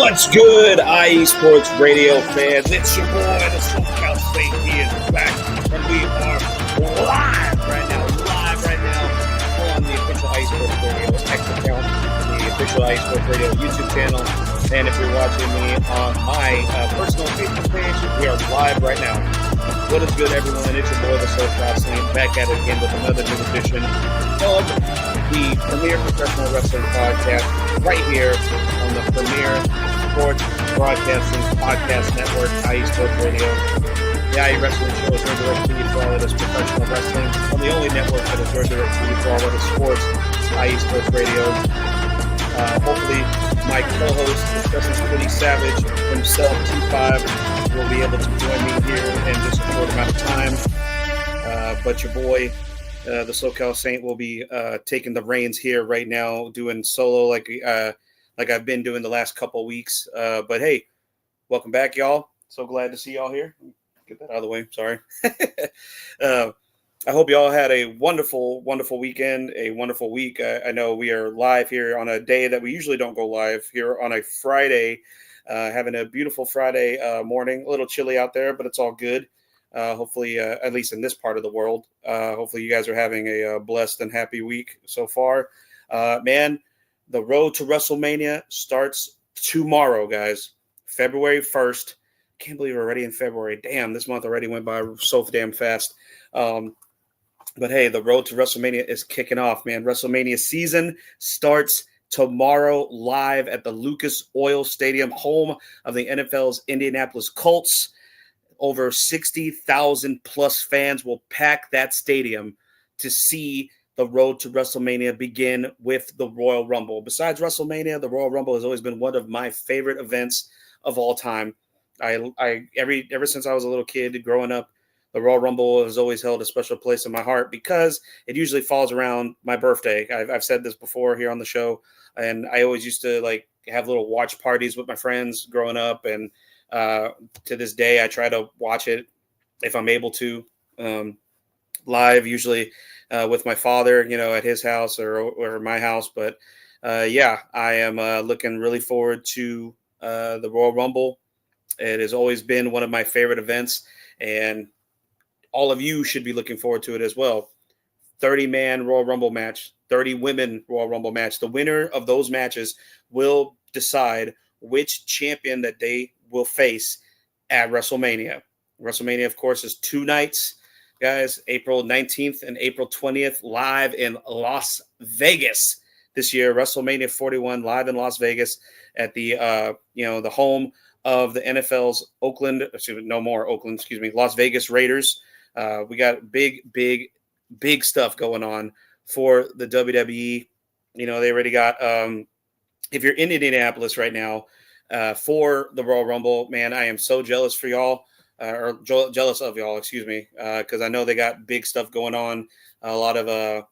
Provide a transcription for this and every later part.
What's good, IE Sports Radio fans? It's your boy, the SoCal Saint. He is back, and we are live right now on the official IE Sports Radio X account, the official IE Sports Radio YouTube channel, and if you're watching me on my personal Facebook page, we are live right now. What is good, everyone? It's your boy, the SoCal Saint, back at it again with another new edition of the premier professional wrestling podcast right here on the premier sports broadcasting podcast network, IE Sports Radio. The IE Wrestling Show is your direct feed for all of this professional wrestling on the only network that is your direct feed for all of the sports, IE Sports Radio. Hopefully, my co-host, Justin Splitty Savage himself, T5, will be able to join me here in just a short amount of time. But your boy, the SoCal Saint, will be taking the reins here right now, doing solo like I've been doing the last couple weeks. But hey, welcome back, y'all. So glad to see y'all here. Get that out of the way. Sorry. I hope y'all had a wonderful, wonderful weekend, a wonderful week. I know we are live here on a day that we usually don't go live, here on a Friday, having a beautiful Friday morning. A little chilly out there, but it's all good. Hopefully, at least in this part of the world, hopefully you guys are having a blessed and happy week so far. Man, the road to WrestleMania starts tomorrow, guys. February 1st. Can't believe we're already in February. Damn, this month already went by so damn fast. But hey, the road to WrestleMania is kicking off, man. WrestleMania season starts tomorrow live at the Lucas Oil Stadium, home of the NFL's Indianapolis Colts. Over 60,000 plus fans will pack that stadium to see the road to WrestleMania begin with the Royal Rumble. Besides WrestleMania, the Royal Rumble has always been one of my favorite events of all time. Ever since I was a little kid growing up, the Royal Rumble has always held a special place in my heart because it usually falls around my birthday. I've said this before here on the show, and I always used to have little watch parties with my friends growing up, and to this day, I try to watch it if I'm able to live, usually with my father, at his house or my house. But yeah, I am looking really forward to the Royal Rumble. It has always been one of my favorite events, and all of you should be looking forward to it as well. 30-man Royal Rumble match, 30-women Royal Rumble match. The winner of those matches will decide which champion that they will face at WrestleMania. WrestleMania, of course, is 2 nights, guys, April 19th and April 20th, live in Las Vegas this year. WrestleMania 41 live in Las Vegas at the the home of the NFL's Las Vegas Raiders. We got big stuff going on for the WWE. They already got if you're in Indianapolis right now, for the Royal Rumble, man, I am so jealous for y'all, jealous of y'all, excuse me, because I know they got big stuff going on, a lot of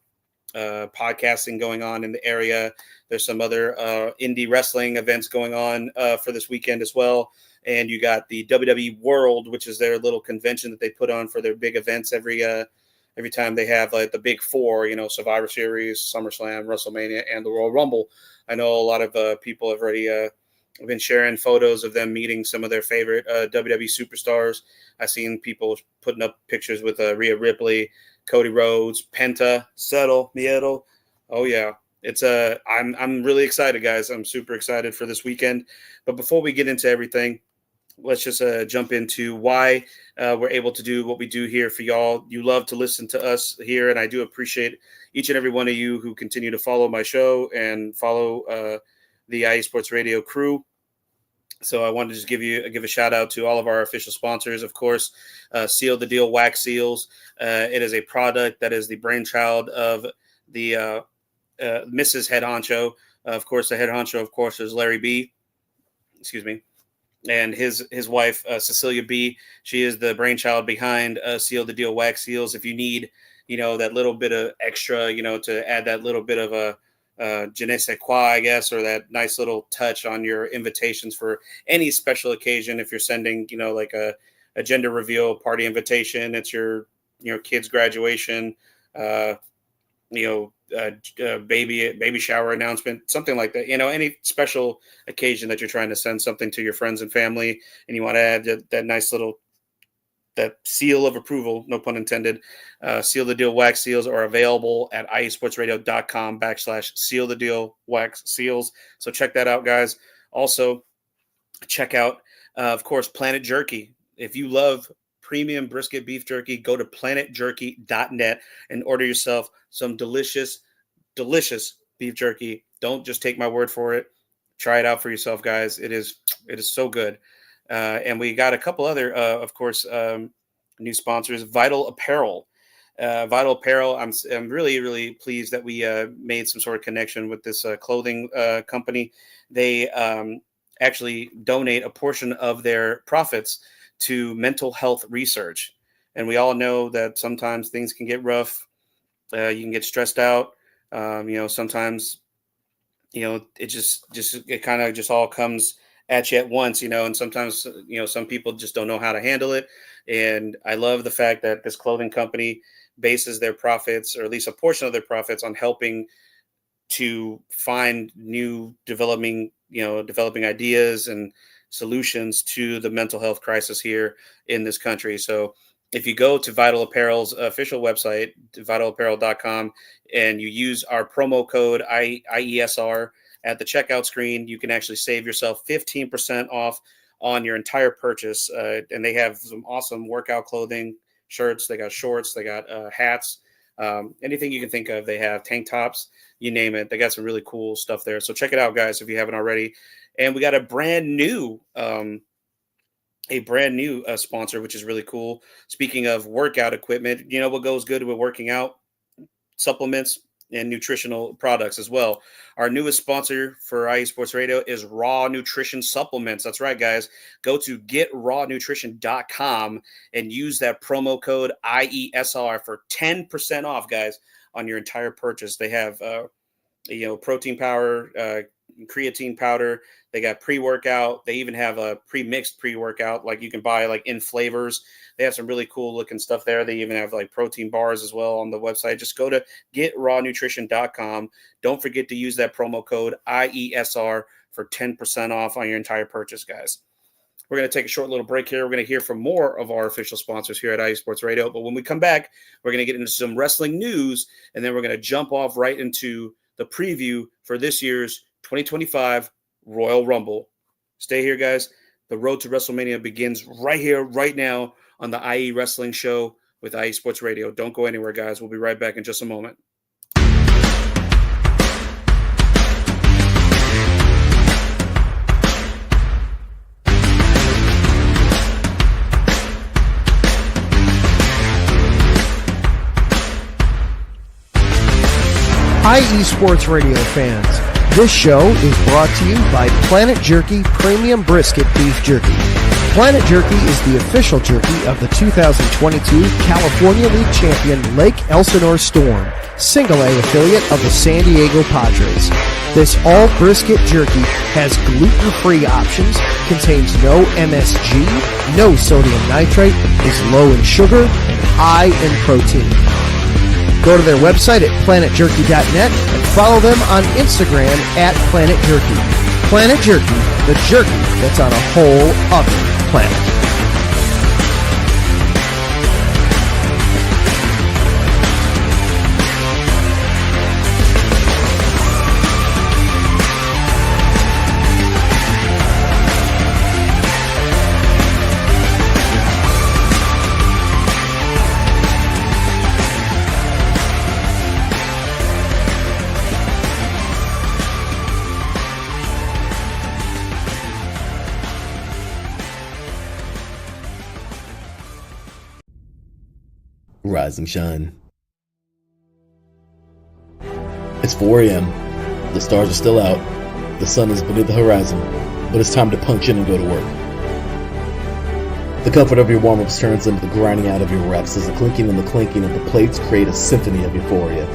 podcasting going on in the area. There's some other indie wrestling events going on for this weekend as well, and you got the WWE World, which is their little convention that they put on for their big events every time they have the big four, Survivor Series, SummerSlam, WrestleMania, and the Royal Rumble. I know a lot of people have already been sharing photos of them meeting some of their favorite WWE superstars. I've seen people putting up pictures with Rhea Ripley, Cody Rhodes, Penta, Settle, Miedo. Oh yeah, it's I'm really excited, guys. I'm super excited for this weekend. But before we get into everything, let's just jump into why we're able to do what we do here for y'all. You love to listen to us here, and I do appreciate each and every one of you who continue to follow my show and follow the IE Sports Radio crew. So I wanted to just give a shout out to all of our official sponsors, of course. Seal the Deal Wax Seals. It is a product that is the brainchild of the Mrs. Head Honcho. Of course, the head honcho, of course, is Larry B. Excuse me. And his wife, Cecilia B. She is the brainchild behind Seal the Deal Wax Seals. If you need, that little bit of extra, to add that little bit of a je ne sais quoi, I guess, or that nice little touch on your invitations for any special occasion. If you're sending, like a gender reveal party invitation, it's your kid's graduation, baby shower announcement, something like that. Any special occasion that you're trying to send something to your friends and family, and you want to add that nice little that seal of approval, no pun intended. Seal the Deal wax seals are available at iesportsradio.com/seal the deal wax seals. So check that out, guys. Also, check out, of course, Planet Jerky. If you love premium brisket beef jerky, go to planetjerky.net and order yourself some delicious beef jerky. Don't just take my word for it. Try it out for yourself, guys. It is so good. And we got a couple other, of course, new sponsors. Vital Apparel. Vital Apparel. I'm really, really pleased that we made some sort of connection with this clothing company. They actually donate a portion of their profits to mental health research. And we all know that sometimes things can get rough. You can get stressed out. Sometimes, it kind of just all comes at you at once, and sometimes, some people just don't know how to handle it. And I love the fact that this clothing company bases their profits, or at least a portion of their profits, on helping to find new developing ideas and solutions to the mental health crisis here in this country. So if you go to Vital Apparel's official website, vitalapparel.com, and you use our promo code IESR at the checkout screen, you can actually save yourself 15% off on your entire purchase. And they have some awesome workout clothing, shirts, they got shorts, they got hats, anything you can think of. They have tank tops, you name it. They got some really cool stuff there. So check it out, guys, if you haven't already. And we got a brand new sponsor, which is really cool. Speaking of workout equipment, what goes good with working out? Supplements and nutritional products as well. Our newest sponsor for IE Sports Radio is Raw Nutrition Supplements. That's right, guys. Go to getraw.nutrition.com and use that promo code IESR for 10% off, guys, on your entire purchase. They have, protein powder, creatine powder. They got pre-workout. They even have a pre-mixed pre-workout, like you can buy like in flavors. They have some really cool looking stuff there. They even have like protein bars as well on the website. Just go to getraw.nutrition.com. Don't forget to use that promo code IESR for 10% off on your entire purchase, guys. We're going to take a short little break here. We're going to hear from more of our official sponsors here at IE Sports Radio. But when we come back, we're going to get into some wrestling news, and then we're going to jump off right into the preview for this year's 2025 Royal Rumble. Stay here, guys. The road to WrestleMania begins right here, right now on the IE Wrestling Show with IE Sports Radio. Don't go anywhere, guys. We'll be right back in just a moment. IE Sports Radio fans, this show is brought to you by Planet Jerky Premium Brisket Beef Jerky. Planet Jerky is the official jerky of the 2022 California League champion Lake Elsinore Storm, Single A affiliate of the San Diego Padres. This all-brisket jerky has gluten-free options, contains no MSG, no sodium nitrate, is low in sugar, and high in protein. Go to their website at planetjerky.net and follow them on Instagram at Planet Jerky. Planet Jerky, the jerky that's on a whole other planet. Rise and shine. It's 4 a.m. The stars are still out. The sun is beneath the horizon, but it's time to punch in and go to work. The comfort of your warm-ups turns into the grinding out of your reps as the clinking and the clinking of the plates create a symphony of euphoria.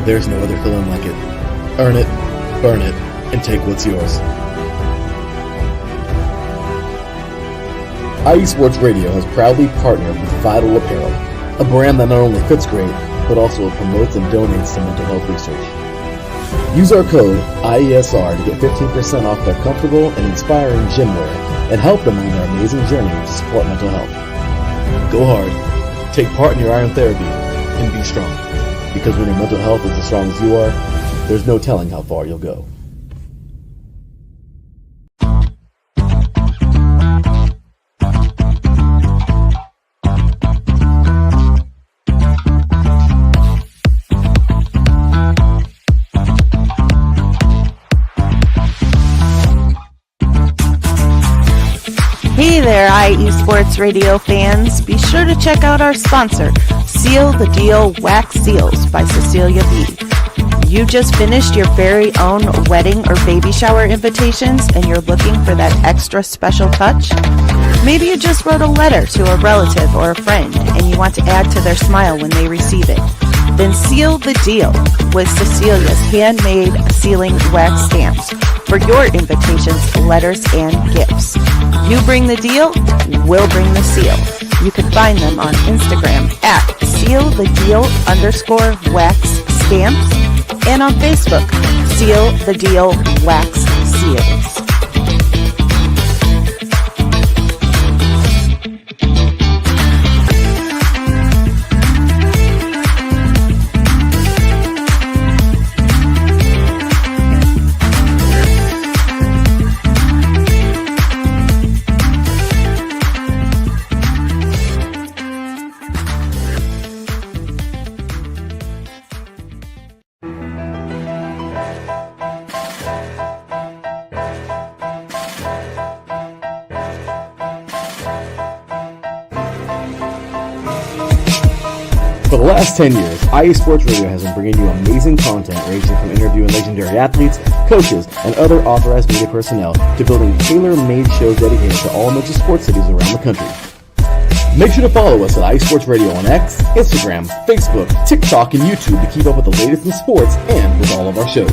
There's no other feeling like it. Earn it, burn it, and take what's yours. IE Sports Radio has proudly partnered with Vital Apparel, A brand that not only fits great, but also promotes and donates to mental health research. Use our code IESR to get 15% off their comfortable and inspiring gym wear and help them on their amazing journey to support mental health. Go hard, take part in your iron therapy, and be strong. Because when your mental health is as strong as you are, there's no telling how far you'll go. Hey there, IE Sports Radio fans. Be sure to check out our sponsor, Seal the Deal Wax Seals by Cecilia B. You just finished your very own wedding or baby shower invitations and you're looking for that extra special touch? Maybe you just wrote a letter to a relative or a friend and you want to add to their smile when they receive it. Then seal the deal with Cecilia's handmade sealing wax stamps for your invitations, letters, and gifts. You bring the deal, we'll bring the seal. You can find them on Instagram at sealthedeal_wax stamps and on Facebook, Seal the Deal Wax Seals. For the last 10 years, IE Sports Radio has been bringing you amazing content ranging from interviewing legendary athletes, coaches, and other authorized media personnel to building tailor-made shows dedicated to all major sports cities around the country. Make sure to follow us at IE Sports Radio on X, Instagram, Facebook, TikTok, and YouTube to keep up with the latest in sports and with all of our shows.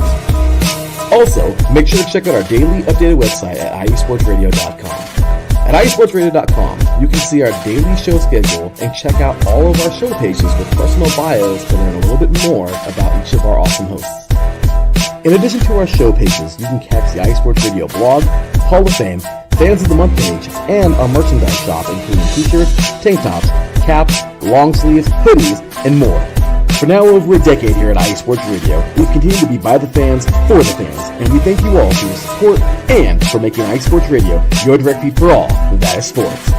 Also, make sure to check out our daily updated website at iesportsradio.com. At iesportsradio.com, you can see our daily show schedule and check out all of our show pages with personal bios to learn a little bit more about each of our awesome hosts. In addition to our show pages, you can catch the IE Sports Radio blog, Hall of Fame, Fans of the Month page, and our merchandise shop including t-shirts, tank tops, caps, long sleeves, hoodies, and more. For now over a decade here at IE Sports Radio, we've continued to be by the fans, for the fans, and we thank you all for your support and for making IE Sports Radio your direct feed for all that is sports.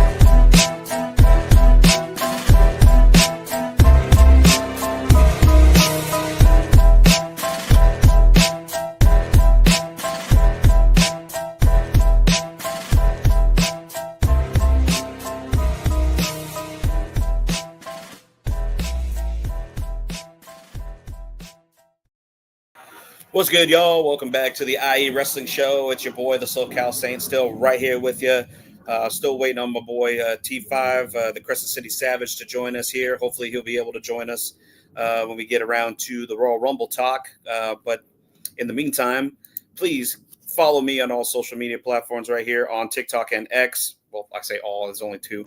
What's good, y'all? Welcome back to the IE Wrestling Show. It's your boy, the SoCal Saint, still right here with you. Still waiting on my boy T5, the Crescent City Savage, to join us here. Hopefully he'll be able to join us when we get around to the Royal Rumble talk. But in the meantime, please follow me on all social media platforms right here on TikTok and X. Well, I say all, there's only two.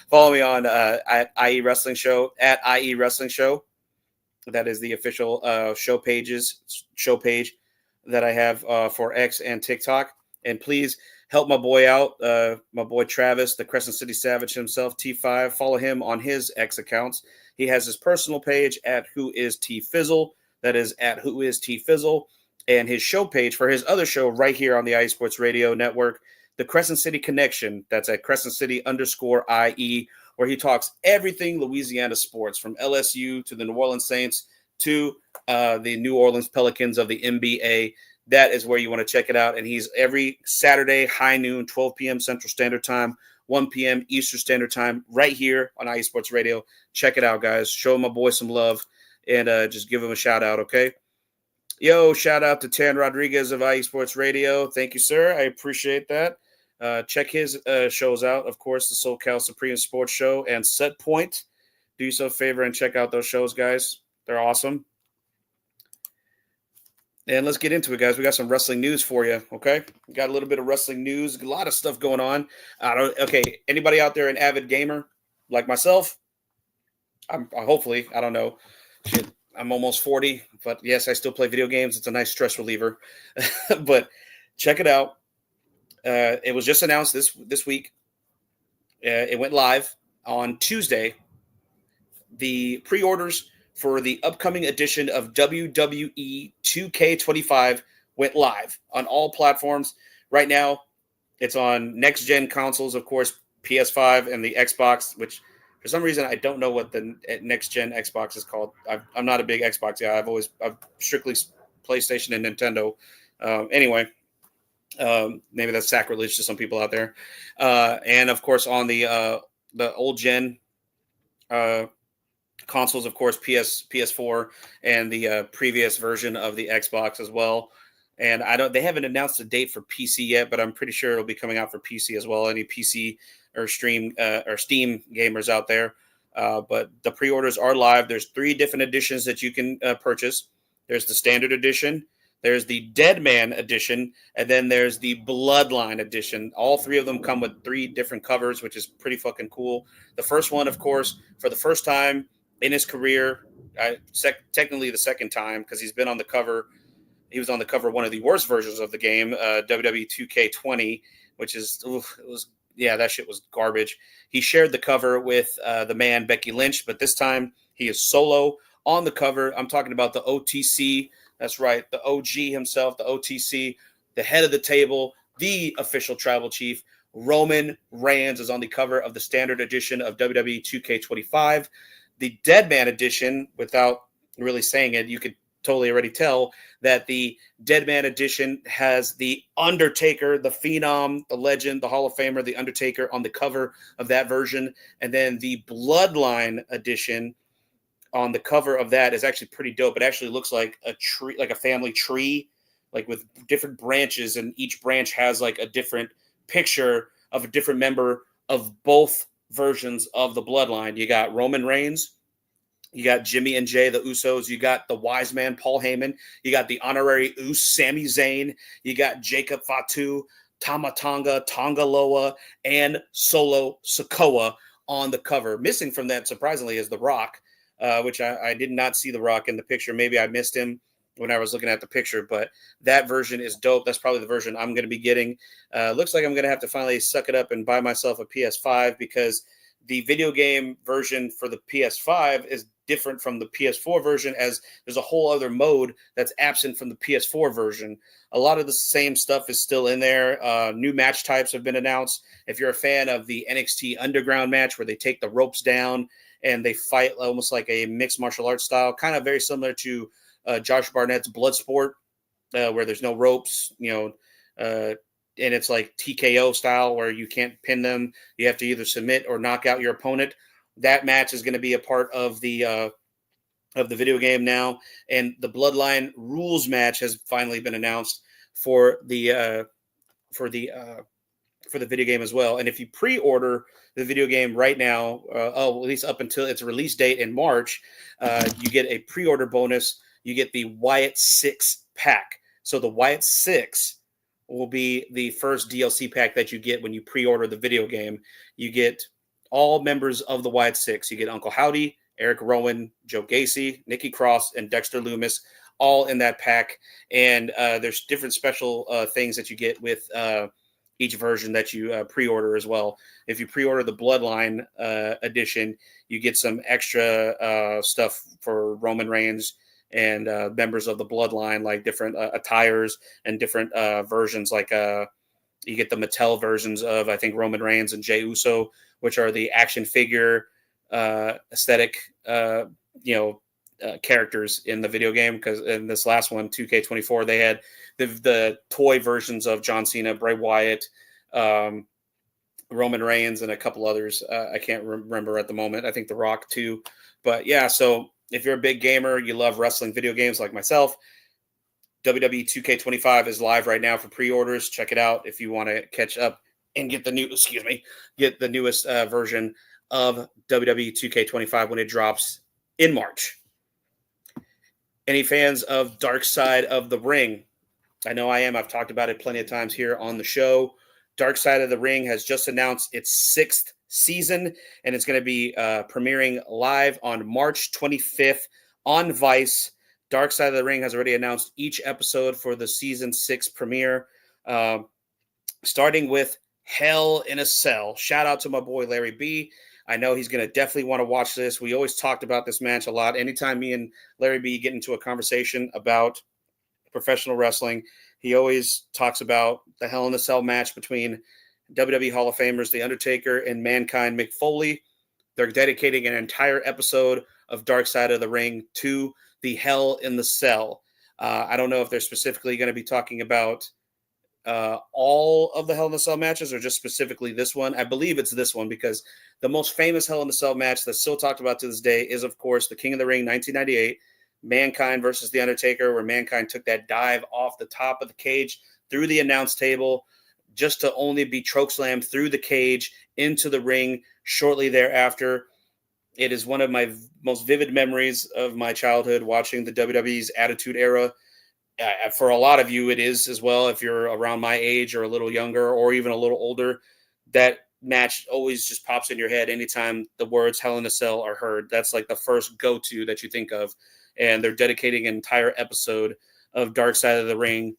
Follow me on at IE Wrestling Show, at IE Wrestling Show. That is the official show page that I have for X and TikTok. And please help my boy out, my boy Travis, the Crescent City Savage himself, T5. Follow him on his X accounts. He has his personal page at WhoIsTFizzle. That is at WhoIsTFizzle. And his show page for his other show right here on the IE Sports Radio Network, the Crescent City Connection. That's at Crescent City_IE. Where he talks everything Louisiana sports, from LSU to the New Orleans Saints to the New Orleans Pelicans of the NBA. That is where you want to check it out. And he's every Saturday, high noon, 12 p.m. Central Standard Time, 1 p.m. Eastern Standard Time, right here on IE Sports Radio. Check it out, guys. Show my boy some love and just give him a shout out, okay? Yo, shout out to Tan Rodriguez of IE Sports Radio. Thank you, sir. I appreciate that. Check his shows out, of course, the SoCal Supreme Sports Show and Set Point. Do yourself a favor and check out those shows, guys. They're awesome. And let's get into it, guys. We got some wrestling news for you, okay? We got a little bit of wrestling news, a lot of stuff going on. Okay, anybody out there an avid gamer like myself? hopefully, I don't know. Shit, I'm almost 40, but yes, I still play video games. It's a nice stress reliever. But check it out. It was just announced this week. It went live on Tuesday. The pre-orders for the upcoming edition of WWE 2K25 went live on all platforms. Right now, it's on next-gen consoles, of course, PS5 and the Xbox, which for some reason I don't know what the next-gen Xbox is called. I'm not a big Xbox guy. I've strictly PlayStation and Nintendo. Anyway, maybe that's sacrilege to some people out there. And of course, on the old gen consoles, of course, PS4 and the previous version of the Xbox as well. And they haven't announced a date for PC yet, but I'm pretty sure it'll be coming out for PC as well. Any PC or Steam gamers out there. But the pre-orders are live. There's 3 different editions that you can purchase. There's the standard edition, there's the Dead Man edition, and then there's the Bloodline edition. All 3 of them come with 3 different covers, which is pretty fucking cool. The first one, of course, for the first time in his career, technically the second time, because he's been on the cover. He was on the cover of one of the worst versions of the game, WWE 2K20, which is, that shit was garbage. He shared the cover with the man Becky Lynch, but this time he is solo on the cover. I'm talking about the OTC. That's right, the OG himself, the OTC, the head of the table, the official tribal chief. Roman Reigns is on the cover of the standard edition of WWE 2K25. The Dead Man edition, without really saying it, you could totally already tell that the Dead Man edition has the Undertaker, the Phenom, the Legend, the Hall of Famer, the Undertaker on the cover of that version. And then the Bloodline edition on the cover of that is actually pretty dope. It actually looks like a tree, like a family tree, like with different branches, and each branch has like a different picture of a different member of both versions of the Bloodline. You got Roman Reigns, you got Jimmy and Jay, the Usos. You got the wise man, Paul Heyman. You got the honorary Us, Sami Zayn. You got Jacob Fatu, Tama Tonga, Tonga Loa, and Solo Sikoa on the cover. Missing from that, surprisingly, is The Rock, which I did not see The Rock in the picture. Maybe I missed him when I was looking at the picture, but that version is dope. That's probably the version I'm going to be getting. Looks like I'm going to have to finally suck it up and buy myself a PS5, because the video game version for the PS5 is different from the PS4 version, as there's a whole other mode that's absent from the PS4 version. A lot of the same stuff is still in there. New match types have been announced. If you're a fan of the NXT Underground match, where they take the ropes down and they fight almost like a mixed martial arts style, kind of very similar to Josh Barnett's Bloodsport, where there's no ropes, and it's like TKO style, where you can't pin them. You have to either submit or knock out your opponent. That match is going to be a part of the video game now, and the Bloodline rules match has finally been announced for the video game as well. And if you pre-order the video game right now, at least up until its release date in March, you get a pre-order bonus. You get the Wyatt 6 pack. So the Wyatt 6 will be the first DLC pack that you get when you pre-order the video game. You get all members of the Wyatt 6. You get Uncle Howdy, Eric Rowan, Joe Gacy, Nikki Cross, and Dexter Loomis, all in that pack. And there's different special things that you get with each version that you pre-order as well. If you pre-order the Bloodline edition, you get some extra stuff for Roman Reigns and members of the Bloodline, like different attires and different versions. Like you get the Mattel versions of, I think, Roman Reigns and Jey Uso, which are the action figure aesthetic, characters in the video game. Because in this last one, 2K24, they had the toy versions of John Cena, Bray Wyatt, Roman Reigns, and a couple others. I can't remember at the moment. I think The Rock too. But yeah, so if you're a big gamer, you love wrestling video games like myself, WWE 2K25 is live right now for pre-orders. Check it out if you want to catch up and get the newest version of WWE 2K25 when it drops in March. Any fans of Dark Side of the Ring? I know I am. I've talked about it plenty of times here on the show. Dark Side of the Ring has just announced its 6th season, and it's going to be premiering live on March 25th on Vice. Dark Side of the Ring has already announced each episode for the season 6 premiere, starting with Hell in a Cell. Shout out to my boy Larry B. I know he's going to definitely want to watch this. We always talked about this match a lot. Anytime me and Larry B get into a conversation about professional wrestling, he always talks about the Hell in a Cell match between WWE Hall of Famers The Undertaker and Mankind Mick Foley. They're dedicating an entire episode of Dark Side of the Ring to the Hell in the Cell. I don't know if they're specifically going to be talking about all of the Hell in a Cell matches or just specifically this one. I believe it's this one because the most famous Hell in a Cell match that's still talked about to this day is, of course, the King of the Ring 1998, Mankind versus The Undertaker, where Mankind took that dive off the top of the cage through the announce table just to only be chokeslammed through the cage into the ring shortly thereafter. It is one of my most vivid memories of my childhood watching the WWE's Attitude Era. For a lot of you, it is as well. If you're around my age or a little younger or even a little older, that match always just pops in your head anytime the words Hell in a Cell are heard. That's like the first go-to that you think of. And they're dedicating an entire episode of Dark Side of the Ring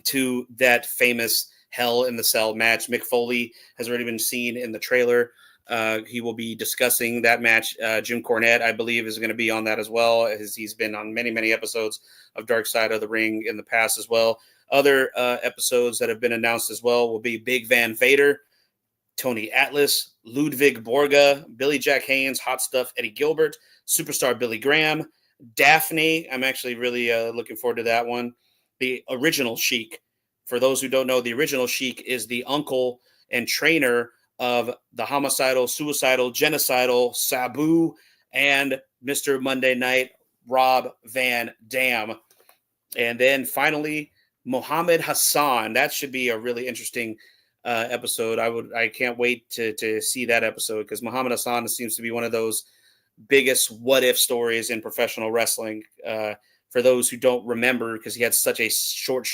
to that famous Hell in the Cell match. Mick Foley has already been seen in the trailer. He will be discussing that match. Jim Cornette, I believe, is going to be on that as well, as he's been on many, many episodes of Dark Side of the Ring in the past as well. Other episodes that have been announced as well will be Big Van Vader, Tony Atlas, Ludwig Borga, Billy Jack Haynes, Hot Stuff Eddie Gilbert, Superstar Billy Graham, Daphne. I'm actually really looking forward to that one. The original Sheik. For those who don't know, the original Sheik is the uncle and trainer of the homicidal, suicidal, genocidal Sabu and Mr. Monday Night, Rob Van Dam. And then finally, Muhammad Hassan. That should be a really interesting episode. I can't wait to see that episode because Muhammad Hassan seems to be one of those biggest what if stories in professional wrestling. For those who don't remember, because he had such a short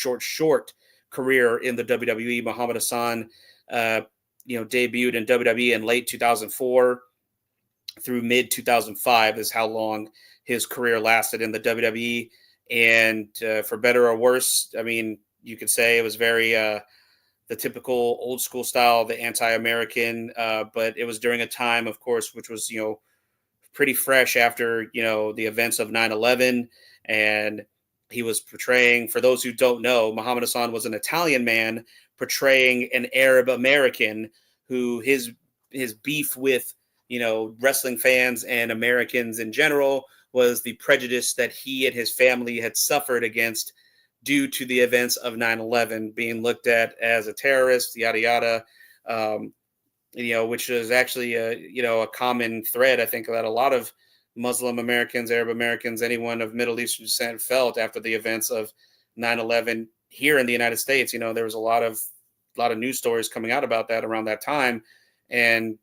career in the WWE, Muhammad Hassan, debuted in WWE in late 2004 through mid 2005 is how long his career lasted in the WWE. And for better or worse, I mean, you could say it was very the typical old school style, the anti-American, but it was during a time, of course, which was, pretty fresh after, the events of 9/11. And he was portraying, for those who don't know, Muhammad Hassan was an Italian man portraying an Arab American who his beef with, wrestling fans and Americans in general was the prejudice that he and his family had suffered against due to the events of 9/11, being looked at as a terrorist, yada, yada, which is actually a common thread, I think, that a lot of Muslim Americans, Arab Americans, anyone of Middle Eastern descent felt after the events of 9/11 here in the United States. There was a lot of news stories coming out about that around that time. And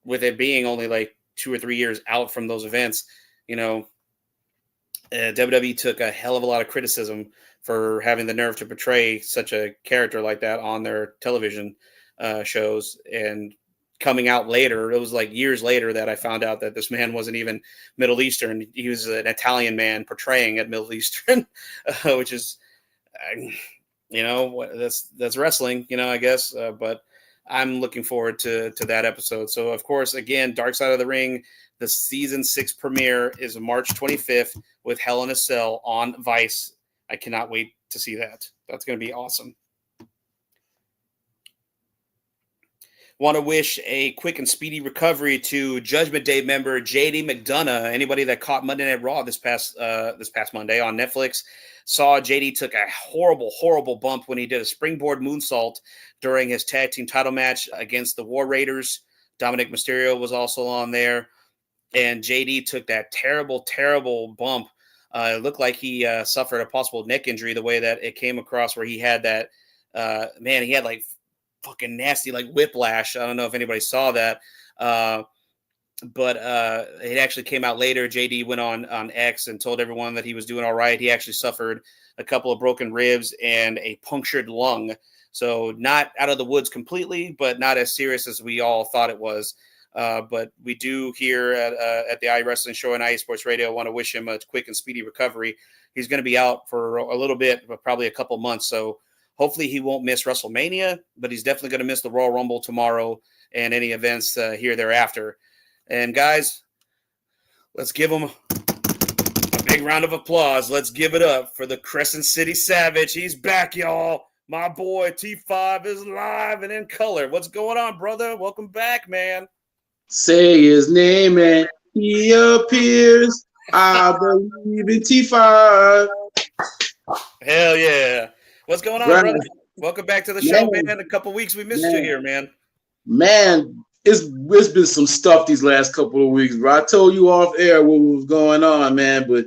with it being only like 2 or 3 years out from those events, WWE took a hell of a lot of criticism for having the nerve to portray such a character like that on their television shows. And coming out later, it was like years later that I found out that this man wasn't even Middle Eastern. He was an Italian man portraying at Middle Eastern, which is, that's wrestling, I guess. But I'm looking forward to that episode. So, of course, again, Dark Side of the Ring, the season 6 premiere is March 25th with Hell in a Cell on Vice. I cannot wait to see that. That's going to be awesome. Want to wish a quick and speedy recovery to Judgment Day member JD McDonough. Anybody that caught Monday Night Raw this past Monday on Netflix saw JD took a horrible bump when he did a springboard moonsault during his tag team title match against the War Raiders. Dominic Mysterio was also on there, and JD took that terrible bump. It looked like he suffered a possible neck injury the way that it came across, where he had that he had like fucking nasty like whiplash. I don't know if anybody saw that, but it actually came out later. JD went on X and told everyone that he was doing all right. He actually suffered a couple of broken ribs and a punctured lung So not out of the woods completely, but not as serious as we all thought it was. But we do here at the iWrestling Show and IE Sports Radio want to wish him a quick and speedy recovery. He's going to be out for a little bit, but probably a couple months. So hopefully he won't miss WrestleMania, but he's definitely going to miss the Royal Rumble tomorrow and any events here thereafter. And guys, let's give him a big round of applause. Let's give it up for the Crescent City Savage. He's back, y'all. My boy T5 is live and in color. What's going on, brother? Welcome back, man. Say his name and he appears. I believe in T5. Hell yeah. What's going on, Right. brother? Welcome back to the show, man. A couple weeks we missed you here, man. Man, it's been some stuff these last couple of weeks, bro. I told you off air what was going on, man, but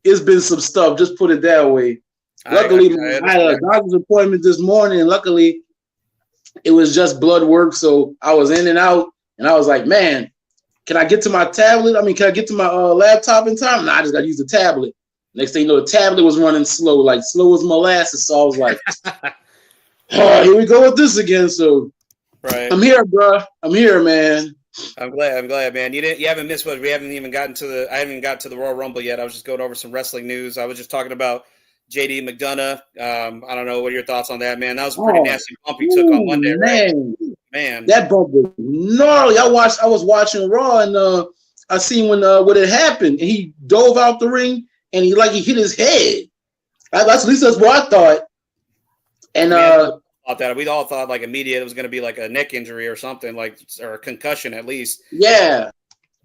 it's been some stuff. Just put it that way. Luckily, I had a doctor's appointment this morning, and luckily it was just blood work, so I was in and out, and I was like, man, can I get to my tablet? I mean, can I get to my laptop in time? Nah, I just got to use the tablet. Next thing you know, the tablet was running slow, like slow as molasses, so I was like, oh, here we go with this again, so right. I'm here, bro. I'm here, man. I'm glad, man. You haven't missed what we haven't even gotten to I haven't even got to the Royal Rumble yet. I was just going over some wrestling news. I was just talking about JD McDonough. I don't know what are your thoughts on that, man. That was a pretty nasty bump he took on Monday, right? Man, that bump was gnarly. I was watching Raw, and I seen when it happened, and he dove out the ring, and he hit his head. At least that's what I thought. And we all thought like immediate it was going to be like a neck injury or something, or a concussion at least. Yeah,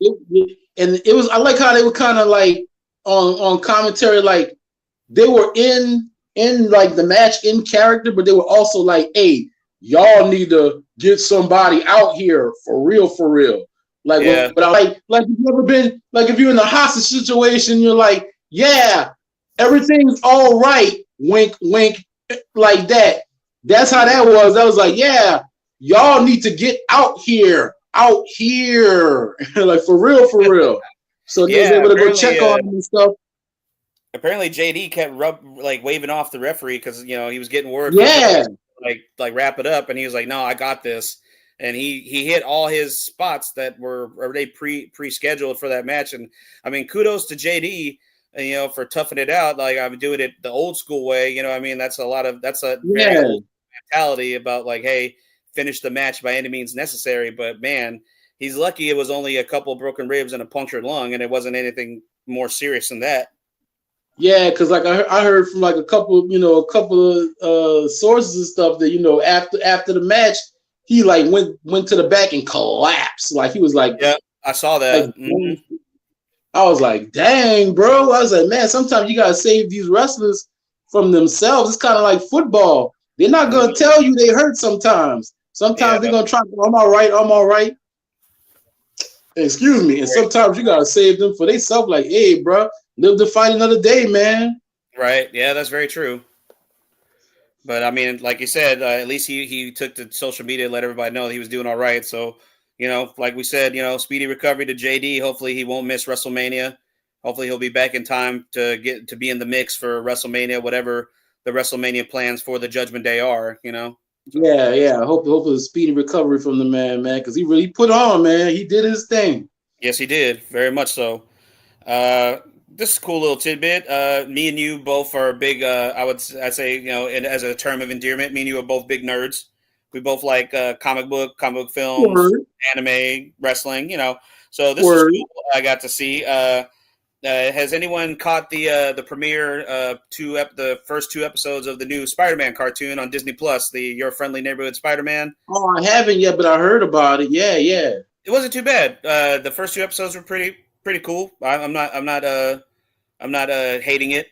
and it was. I like how they were kind of like on commentary, like they were in like the match in character, but they were also like, hey, y'all need to get somebody out here for real. Like, yeah. But like you've never been, like if you're in a hostage situation, you're like, yeah, everything's all right. Wink, wink, like that. That's how that was. I was like, yeah, y'all need to get out here, like for real. So they was able to go check on him and stuff. Apparently, JD kept waving off the referee because he was getting word. Yeah, like wrap it up, and he was like, "No, I got this." And he hit all his spots that were already pre-scheduled for that match. And I mean, kudos to JD, for toughing it out. Like I'm doing it the old school way. I mean, that's a very old mentality about like, hey, finish the match by any means necessary. But man, he's lucky it was only a couple of broken ribs and a punctured lung, and it wasn't anything more serious than that. Yeah, because like I heard from like a couple of sources and stuff that after the match he like went to the back and collapsed. Like he was like, yeah, I saw that. Like, I was like, dang, bro. I was like, man, sometimes you gotta save these wrestlers from themselves. It's kind of like football. They're not gonna tell you they hurt sometimes. Sometimes they're gonna try. I'm all right. Excuse me. And sometimes you gotta save them for themselves. Like, hey, bro. Live to fight another day, man. Right. Yeah, that's very true. But, I mean, like you said, at least he took to social media to let everybody know that he was doing all right. So, like we said, speedy recovery to JD. Hopefully he won't miss WrestleMania. Hopefully he'll be back in time to be in the mix for WrestleMania, whatever the WrestleMania plans for the Judgment Day are, So. Yeah. Hopefully a speedy recovery from the man, because he really put on, man. He did his thing. Yes, he did. Very much so. This is a cool little tidbit. Me and you both are big. I'd say, as a term of endearment, me and you are both big nerds. We both like comic book films, anime, wrestling. So this is cool. I got to see. Has anyone caught the premiere the first two episodes of the new Spider-Man cartoon on Disney Plus? The Your Friendly Neighborhood Spider-Man. Oh, I haven't yet, but I heard about it. Yeah. It wasn't too bad. The first two episodes were pretty cool. I'm not hating it,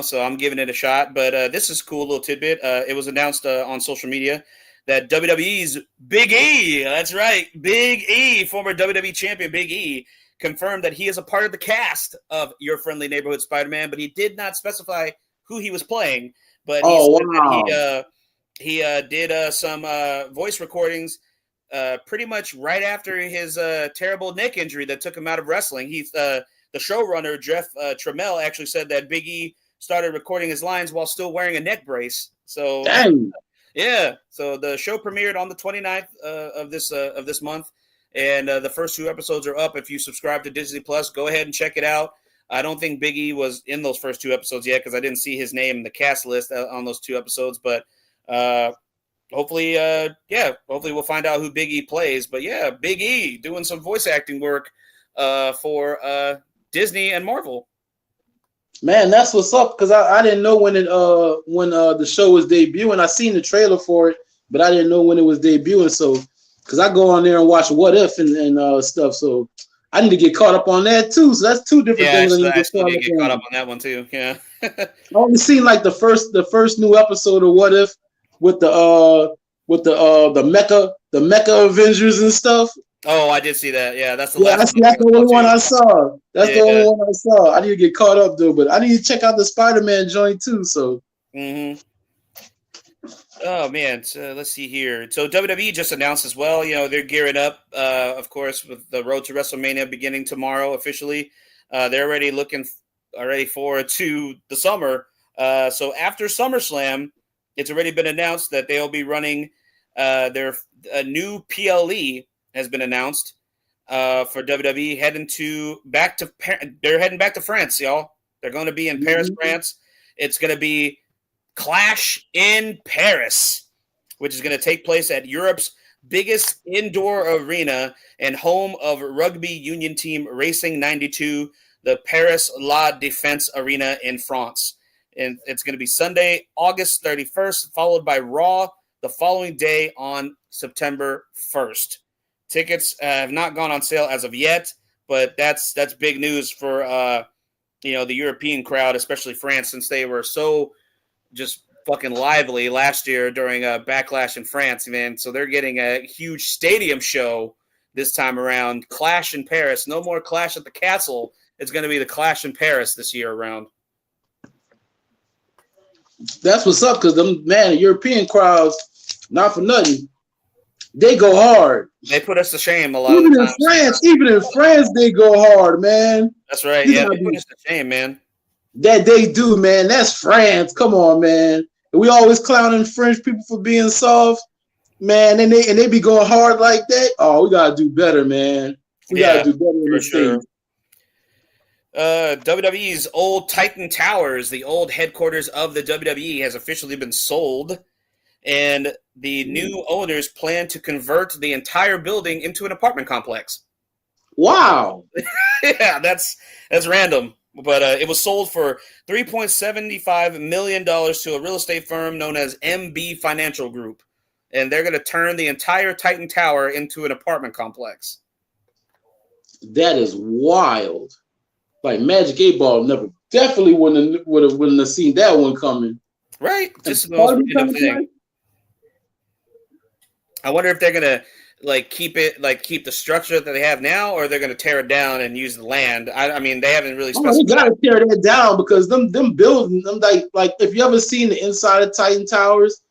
so I'm giving it a shot. But this is a cool little tidbit. It was announced on social media that WWE's Big E, that's right, Big E, former WWE champion Big E, confirmed that he is a part of the cast of Your Friendly Neighborhood Spider-Man, but he did not specify who he was playing. But he did some voice recordings pretty much right after his terrible neck injury that took him out of wrestling. He's the showrunner, Jeff Trammell, actually said that Big E started recording his lines while still wearing a neck brace. So, dang. Yeah. So the show premiered on the 29th of this month, and the first 2 episodes are up. If you subscribe to Disney Plus, go ahead and check it out. I don't think Big E was in those first 2 episodes yet because I didn't see his name in the cast list on those 2 episodes. But hopefully, hopefully we'll find out who Big E plays. But yeah, Big E doing some voice acting work for Disney and Marvel. Man, that's what's up. Because I didn't know when the show was debuting. I seen the trailer for it, but I didn't know when it was debuting. So, because I go on there and watch What If and stuff. So I need to get caught up on that too. So that's 2 different things. I need to get caught up on that one too. Yeah. I only seen like the first new episode of What If with the Mecha Avengers and stuff. Oh, I did see that. Yeah, that's the last. That's the only one I saw. That's the only one I saw. I need to get caught up though, but I need to check out the Spider-Man joint too. So. Mm-hmm. Oh man, so let's see here. So WWE just announced as well. You know, they're gearing up, of course, with the road to WrestleMania beginning tomorrow officially. They're already looking forward to the summer. So after SummerSlam, it's already been announced that they'll be running their new PLE has been announced for WWE they're heading back to France, y'all. They're going to be in Paris, France. It's going to be Clash in Paris, which is going to take place at Europe's biggest indoor arena and home of rugby union team Racing 92, the Paris La Défense Arena in France. And it's going to be Sunday, August 31st, followed by Raw the following day on September 1st. Tickets have not gone on sale as of yet, but that's big news for the European crowd, especially France, since they were so just fucking lively last year during a Backlash in France, man. So they're getting a huge stadium show this time around. Clash in Paris. No more Clash at the Castle. It's going to be the Clash in Paris this year around. That's what's up, because the European crowds, not for nothing, they go hard. They put us to shame a lot of the times. Even in France, they go hard, man. That's right. Yeah, they put us to shame, man. That they do, man. That's France. Come on, man. And we always clowning French people for being soft, man. And they be going hard like that. Oh, we gotta do better, man. We gotta do better in the States. WWE's old Titan Towers, the old headquarters of the WWE, has officially been sold, and the new owners plan to convert the entire building into an apartment complex. Wow. Yeah, that's random. But it was sold for $3.75 million to a real estate firm known as MB Financial Group. And they're going to turn the entire Titan Tower into an apartment complex. That is wild. Like Magic 8-Ball definitely wouldn't have seen that one coming. Right. Just the most random thing. I wonder if they're going to keep the structure that they have now, or they're going to tear it down and use the land. I mean, they haven't really specified. They got to tear that down, because them buildings, like if you ever seen the inside of Titan Towers,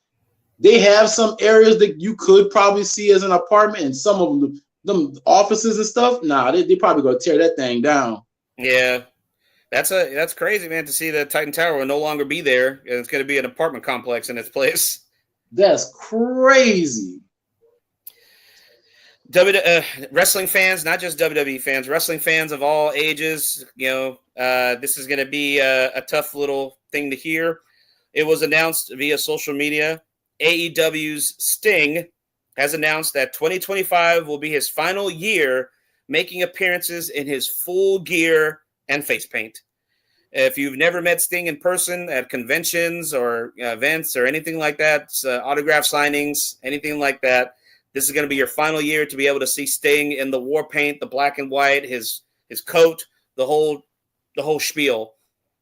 they have some areas that you could probably see as an apartment, and some of them offices and stuff. Nah, they probably going to tear that thing down. Yeah, that's crazy, man. To see the Titan Tower will no longer be there, and it's going to be an apartment complex in its place. That's crazy. Wrestling fans, not just WWE fans, wrestling fans of all ages, this is going to be a tough little thing to hear. It was announced via social media. AEW's Sting has announced that 2025 will be his final year making appearances in his full gear and face paint. If you've never met Sting in person at conventions or events or anything like that, autograph signings, anything like that, this is going to be your final year to be able to see Sting in the war paint, the black and white, his coat, the whole spiel.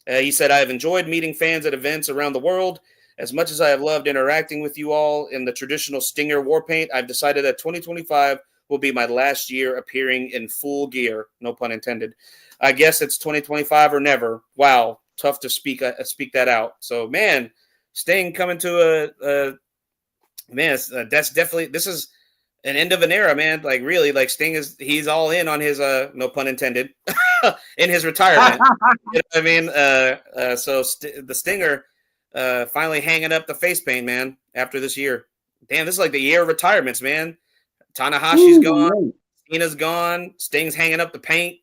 He said, "I have enjoyed meeting fans at events around the world. As much as I have loved interacting with you all in the traditional Stinger war paint, I've decided that 2025 will be my last year appearing in full gear." No pun intended. I guess it's 2025 or never. Wow, tough to speak that out. So, man, Sting coming to that's definitely, this is an end of an era, man. Like, really, like Sting he's all in on his no pun intended in his retirement. You know what I mean? So the Stinger, finally hanging up the face paint, man, after this year. Damn, this is like the year of retirements, man. Tanahashi's gone. Cena's gone. Sting's hanging up the paint.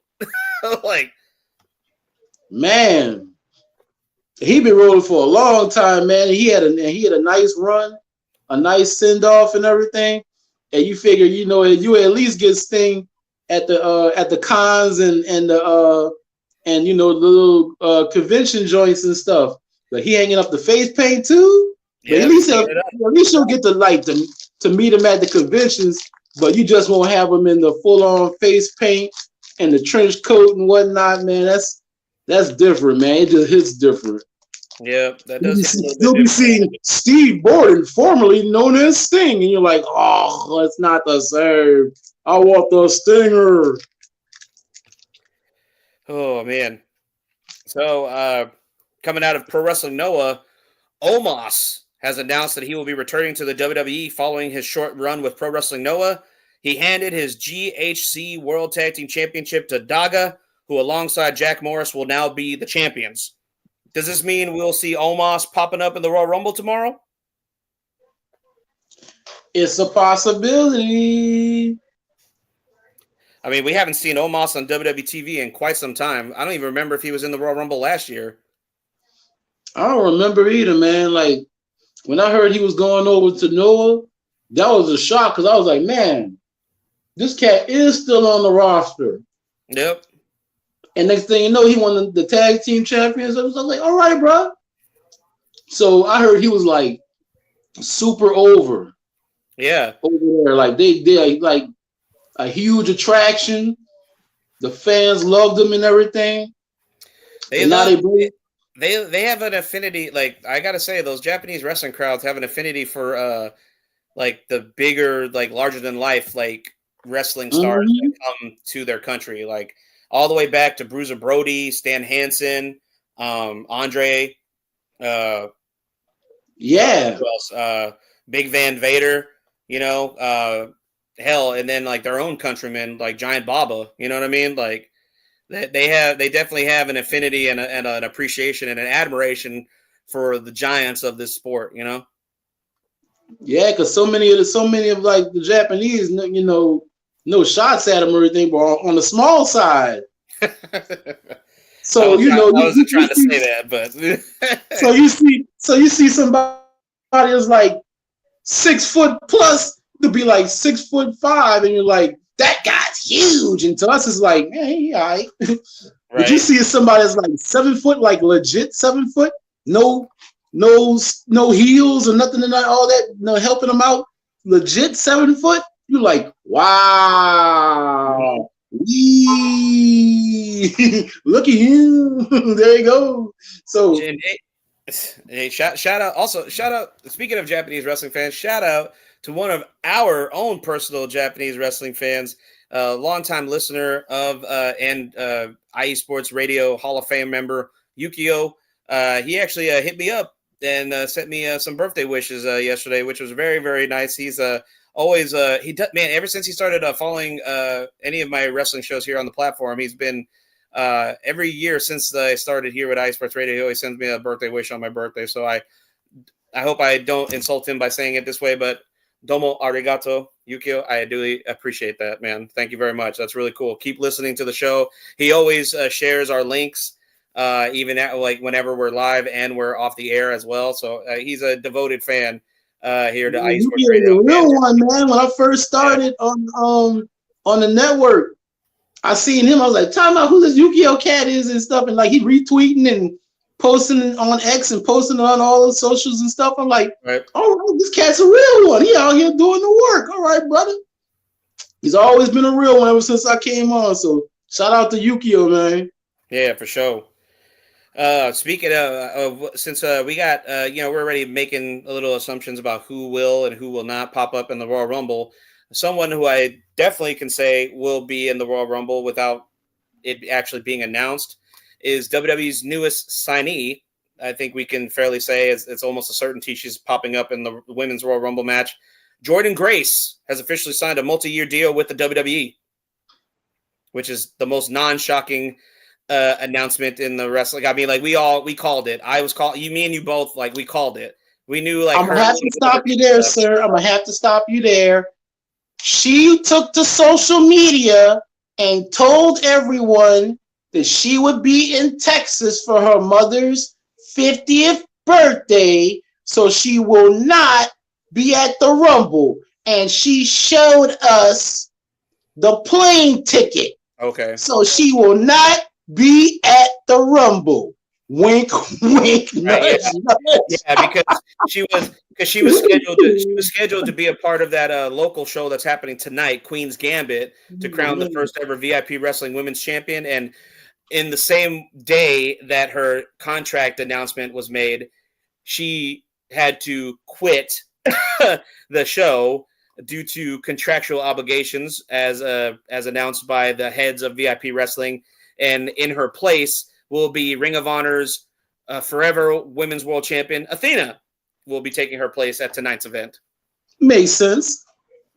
Like, man, he been rolling for a long time, man. He had a nice run, a nice send off and everything. And you figure, you at least get Sting at the cons and the little convention joints and stuff. But he hanging up the face paint too. Yeah, but at least you'll get to meet him at the conventions. But you just won't have him in the full on face paint and the trench coat and whatnot, man. That's different, man. It just hits different. Yeah, that does. You'll be seeing Steve Borden, formerly known as Sting, and you're like, oh, it's not the same. I want the Stinger. Oh man. So coming out of Pro Wrestling Noah, Omos has announced that he will be returning to the WWE following his short run with Pro Wrestling Noah. He handed his GHC World Tag Team Championship to Daga, who alongside Jack Morris will now be the champions. Does this mean we'll see Omos popping up in the Royal Rumble tomorrow? It's a possibility. I mean, we haven't seen Omos on WWE TV in quite some time. I don't even remember if he was in the Royal Rumble last year. I don't remember either, man. Like, when I heard he was going over to Noah, that was a shock because I was like, man, this cat is still on the roster. Yep. And next thing you know, he won the tag team champions. I was like, all right, bro. So I heard he was like super over. Yeah. Over there. Like they like a huge attraction. The fans loved him and everything. They have an affinity. Like, I gotta say, those Japanese wrestling crowds have an affinity for like the bigger, like larger than life, like wrestling stars that come to their country. Like all the way back to Bruiser Brody, Stan Hansen, Andre, yeah, who else? Big Van Vader, hell, and then like their own countrymen, like Giant Baba, you know what I mean? Like they definitely have an affinity and an appreciation and an admiration for the giants of this sport, Yeah, because so many of like the Japanese, no shots at him or anything, but on the small side. So I wasn't trying to say that, but so you see somebody is like 6 foot plus to be like 6'5", and you're like, that guy's huge, and to us it's like, hey, all right. Right. But you see somebody that's like 7 foot, like legit 7 foot, no heels or nothing and all that, helping them out, legit 7 foot. You're like, wow, look at you. There you go. So, hey, shout out. Speaking of Japanese wrestling fans, shout out to one of our own personal Japanese wrestling fans, longtime listener of IE Sports Radio Hall of Fame member Yukio. He actually hit me up and sent me some birthday wishes yesterday, which was very, very nice. He's always ever since he started following any of my wrestling shows here on the platform, he's been every year since I started here with IE Sports Radio, he always sends me a birthday wish on my birthday. So I hope I don't insult him by saying it this way, but domo arigato, Yukio. I do appreciate that, man. Thank you very much. That's really cool. Keep listening to the show. He always shares our links, even at, like whenever we're live and we're off the air as well. So he's a devoted fan here to IE Sports Radio. The real one, man. When I first started on the network, I seen him. I was like, time out who this Yukio cat is and stuff, and like he retweeting and posting on X and posting on all the socials and stuff. I'm like, right. All right, this cat's a real one. He out here doing the work. All right, brother. He's always been a real one ever since I came on. So shout out to Yukio, man. Yeah, for sure. Speaking of since we got, we're already making a little assumptions about who will and who will not pop up in the Royal Rumble. Someone who I definitely can say will be in the Royal Rumble without it actually being announced is WWE's newest signee. I think we can fairly say it's almost a certainty she's popping up in the Women's Royal Rumble match. Jordynne Grace has officially signed a multi-year deal with the WWE, which is the most non-shocking announcement in the wrestling. I mean, like we called it. I was called you, me and you both, like we called it. We knew like I'm gonna have to stop you there, sir. I'm gonna have to stop you there. She took to social media and told everyone that she would be in Texas for her mother's 50th birthday, so she will not be at the Rumble. And she showed us the plane ticket. Okay. So she will not be at the Rumble. Wink, wink. Right, yeah, because she was scheduled to be a part of that local show that's happening tonight, Queen's Gambit, to crown the first ever VIP Wrestling Women's Champion. And in the same day that her contract announcement was made, she had to quit the show due to contractual obligations, as announced by the heads of VIP Wrestling. And in her place will be Ring of Honor's forever Women's World Champion, Athena, will be taking her place at tonight's event. Makes sense.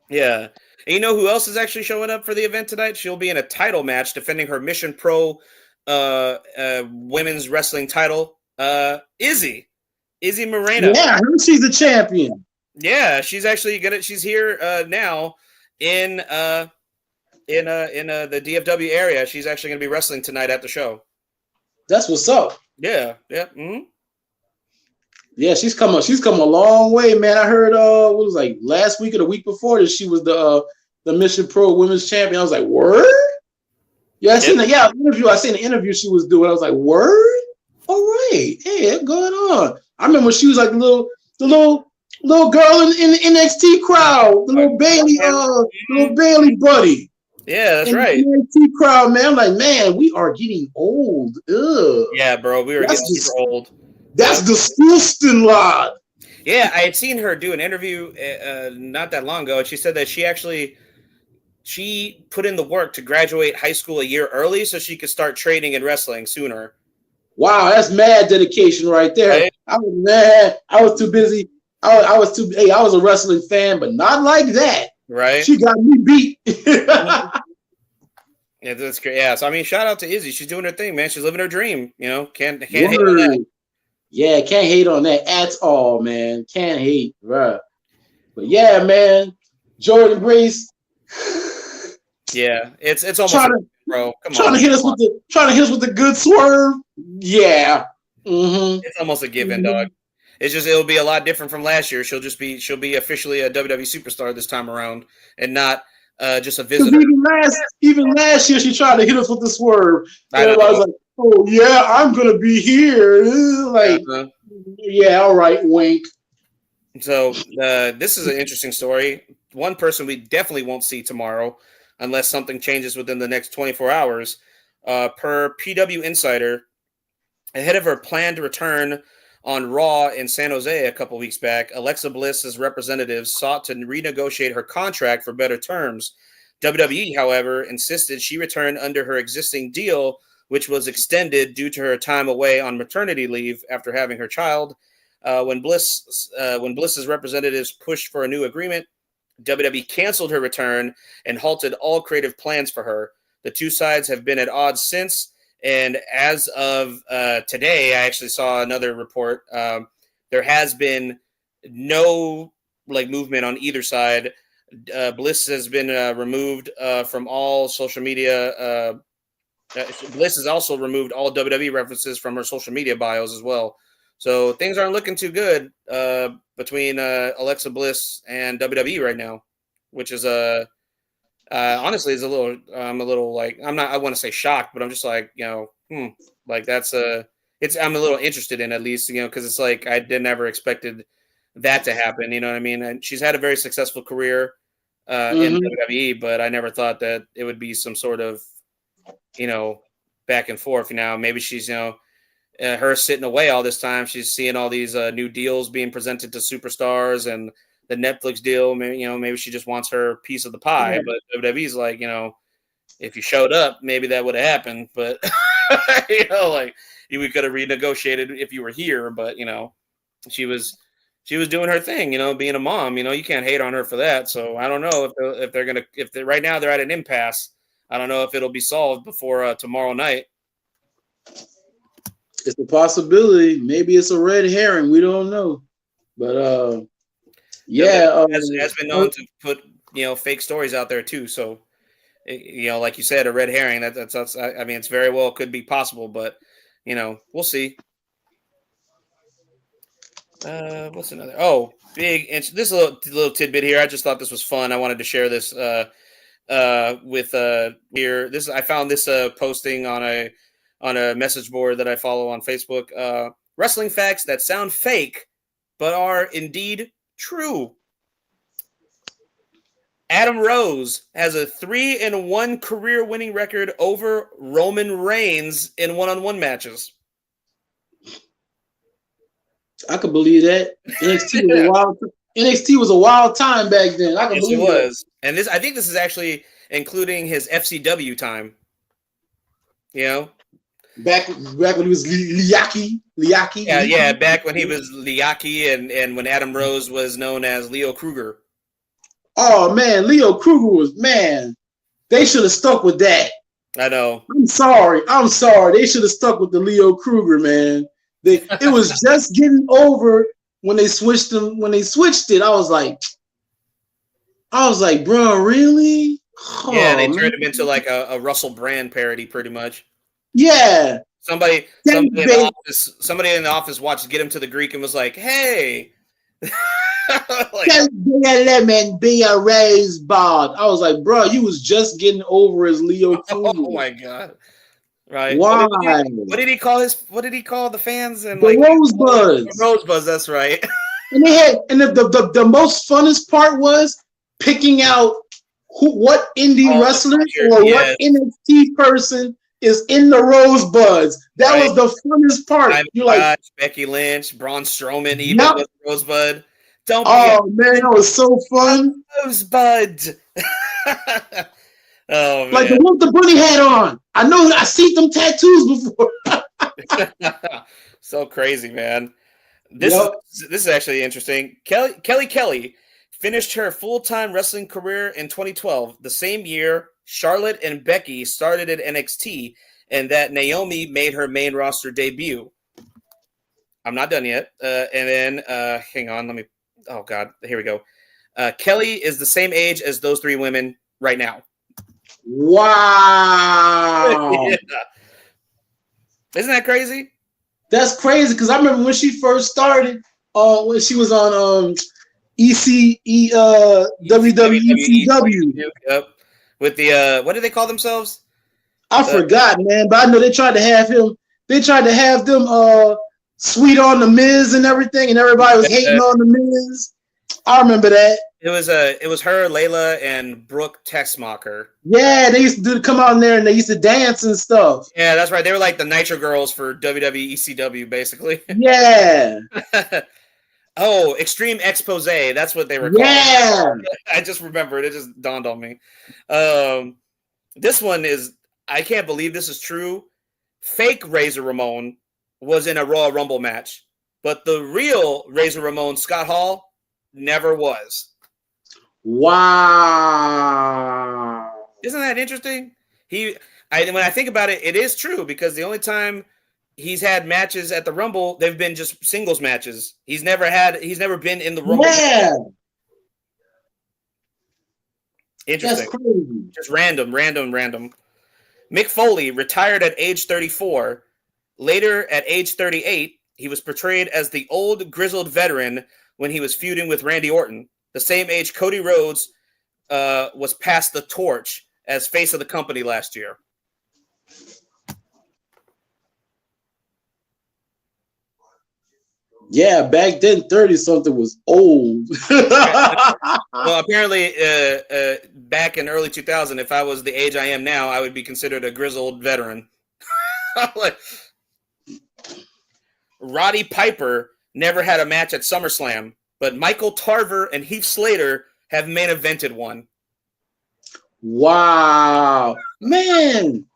Yeah. And you know who else is actually showing up for the event tonight? She'll be in a title match defending her Mission Pro women's wrestling title. Izzy Moreno. Yeah, she's the champion. Yeah, she's actually she's here now in the DFW area. She's actually going to be wrestling tonight at the show. That's what's up. Yeah. Mm-hmm. Yeah, she's come a long way, man. I heard what was like last week or the week before that she was the Mission Pro Women's Champion. I was like, word? Yeah, I seen the interview she was doing. I was like, word? All right. Hey, what's going on? I remember when she was like the little girl in the NXT crowd, the little Bailey buddy. Yeah, that's right. NXT crowd, man. I'm like, man, we are getting old. Ugh. Yeah, bro, we were getting super old. That's disgusting, lad. Yeah, I had seen her do an interview not that long ago, and she said that she put in the work to graduate high school a year early so she could start training and wrestling sooner. Wow, that's mad dedication right there. Right? I was too busy. I was a wrestling fan, but not like that. Right. She got me beat. Yeah, that's great. Yeah, so I mean, shout out to Izzy. She's doing her thing, man. She's living her dream. You know, can't hate on that. Yeah, can't hate on that at all, man. Can't hate, right? But yeah, man, Jordan Grace. Yeah, it's almost bro. Come on, trying to hit us with the good swerve. Yeah, It's almost a given, dog. It's just it'll be a lot different from last year. She'll be officially a WWE superstar this time around, and not just a visitor. Even last year, she tried to hit us with the swerve. Everybody was like, "Oh yeah, I'm gonna be here." Like, yeah, all right, wink. So this is an interesting story. One person we definitely won't see tomorrow, unless something changes within the next 24 hours. Per PW Insider, ahead of her planned return on Raw in San Jose a couple weeks back, Alexa Bliss's representatives sought to renegotiate her contract for better terms. WWE, however, insisted she return under her existing deal, which was extended due to her time away on maternity leave after having her child. When Bliss's representatives pushed for a new agreement, WWE canceled her return and halted all creative plans for her. The two sides have been at odds since. And as of today, I actually saw another report. There has been no movement on either side. Bliss has been removed from all social media. Bliss has also removed all WWE references from her social media bios as well. So things aren't looking too good between Alexa Bliss and WWE right now, which is honestly is a little. I'm a little I want to say shocked, but I'm just like, that's I'm a little interested in, at least, because it's like I never expected that to happen. You know what I mean? And she's had a very successful career in WWE, but I never thought that it would be some sort of back and forth. Maybe she's her sitting away all this time. She's seeing all these new deals being presented to superstars and the Netflix deal. Maybe she just wants her piece of the pie. Yeah. But WWE's like, if you showed up, maybe that would have happened. But we could have renegotiated if you were here. But she was doing her thing. Being a mom. You can't hate on her for that. So I don't know if they're right now they're at an impasse. I don't know if it'll be solved before tomorrow night. It's a possibility. Maybe it's a red herring. We don't know. But yeah, has been known to put fake stories out there too. So like you said, a red herring. That's I mean, it's very well could be possible, but we'll see. What's another? Oh, big. This is a little tidbit here. I just thought this was fun. I wanted to share this with here. I found this posting on a message board that I follow on Facebook. Wrestling facts that sound fake but are indeed true. Adam Rose has a 3-1 career winning record over Roman Reigns in one-on-one matches. I could believe that. NXT was a wild time back then. I can believe it was. And I think this is actually including his FCW time. Back when he was Liaki. Yeah, back when he was Liaki and when Adam Rose was known as Leo Kruger. Oh man, Leo Kruger was they should have stuck with that. I know. I'm sorry. They should have stuck with the Leo Kruger, man. It was just getting over when they switched them. When they switched it, I was like, bro, really? Oh, yeah, they turned him into like a Russell Brand parody, pretty much. Yeah. Somebody in the office watched Get Him to the Greek and was like, "Hey, let man be a raised bod." I was like, bro, you was just getting over as Leo Kruger. Oh my god. Right. Why? What did he call the fans? And the Rosebuds. The Rosebuds, that's right. And the most funnest part was picking out what indie wrestler or what NXT person is in the Rosebuds. That was the funnest part. You're like Becky Lynch, Braun Strowman, even with Rosebud. Man, that was so fun. Rosebud. Oh man. Like the one the bunny hat on. I know I seen them tattoos before. So crazy, man. This is actually interesting. Kelly finished her full-time wrestling career in 2012, the same year Charlotte and Becky started at NXT, and that Naomi made her main roster debut. I'm not done yet. And then, hang on, oh God, here we go. Kelly is the same age as those three women right now. Wow. Yeah. Isn't that crazy? That's crazy, because I remember when she first started, when she was on WWE ECW. Yep. With the what do they call themselves? I forgot, man, but I know they tried to have him. They tried to have them sweet on the Miz and everything, and everybody was hating on the Miz. I remember that. It was her, Layla, and Brooke Teschmacher. Yeah, they used to come out in there and they used to dance and stuff. Yeah, that's right. They were like the Nitro Girls for WWE ECW, basically. Yeah. Oh, Extreme Expose. That's what they were called. Yeah. I just remembered. It just dawned on me. This one is, I can't believe this is true. Fake Razor Ramon was in a Royal Rumble match, but the real Razor Ramon, Scott Hall, never was. Wow. Isn't that interesting? When I think about it, it is true, because the only time he's had matches at the Rumble, they've been just singles matches. He's never been in the Rumble. Yeah. Interesting. That's crazy. Just random. Mick Foley retired at age 34. Later, at age 38, he was portrayed as the old grizzled veteran when he was feuding with Randy Orton. The same age Cody Rhodes was passed the torch as face of the company last year. Yeah, back then 30-something was old. Well, apparently, back in early 2000, if I was the age I am now, I would be considered a grizzled veteran. Roddy Piper never had a match at SummerSlam, but Michael Tarver and Heath Slater have main evented one. Wow. Man.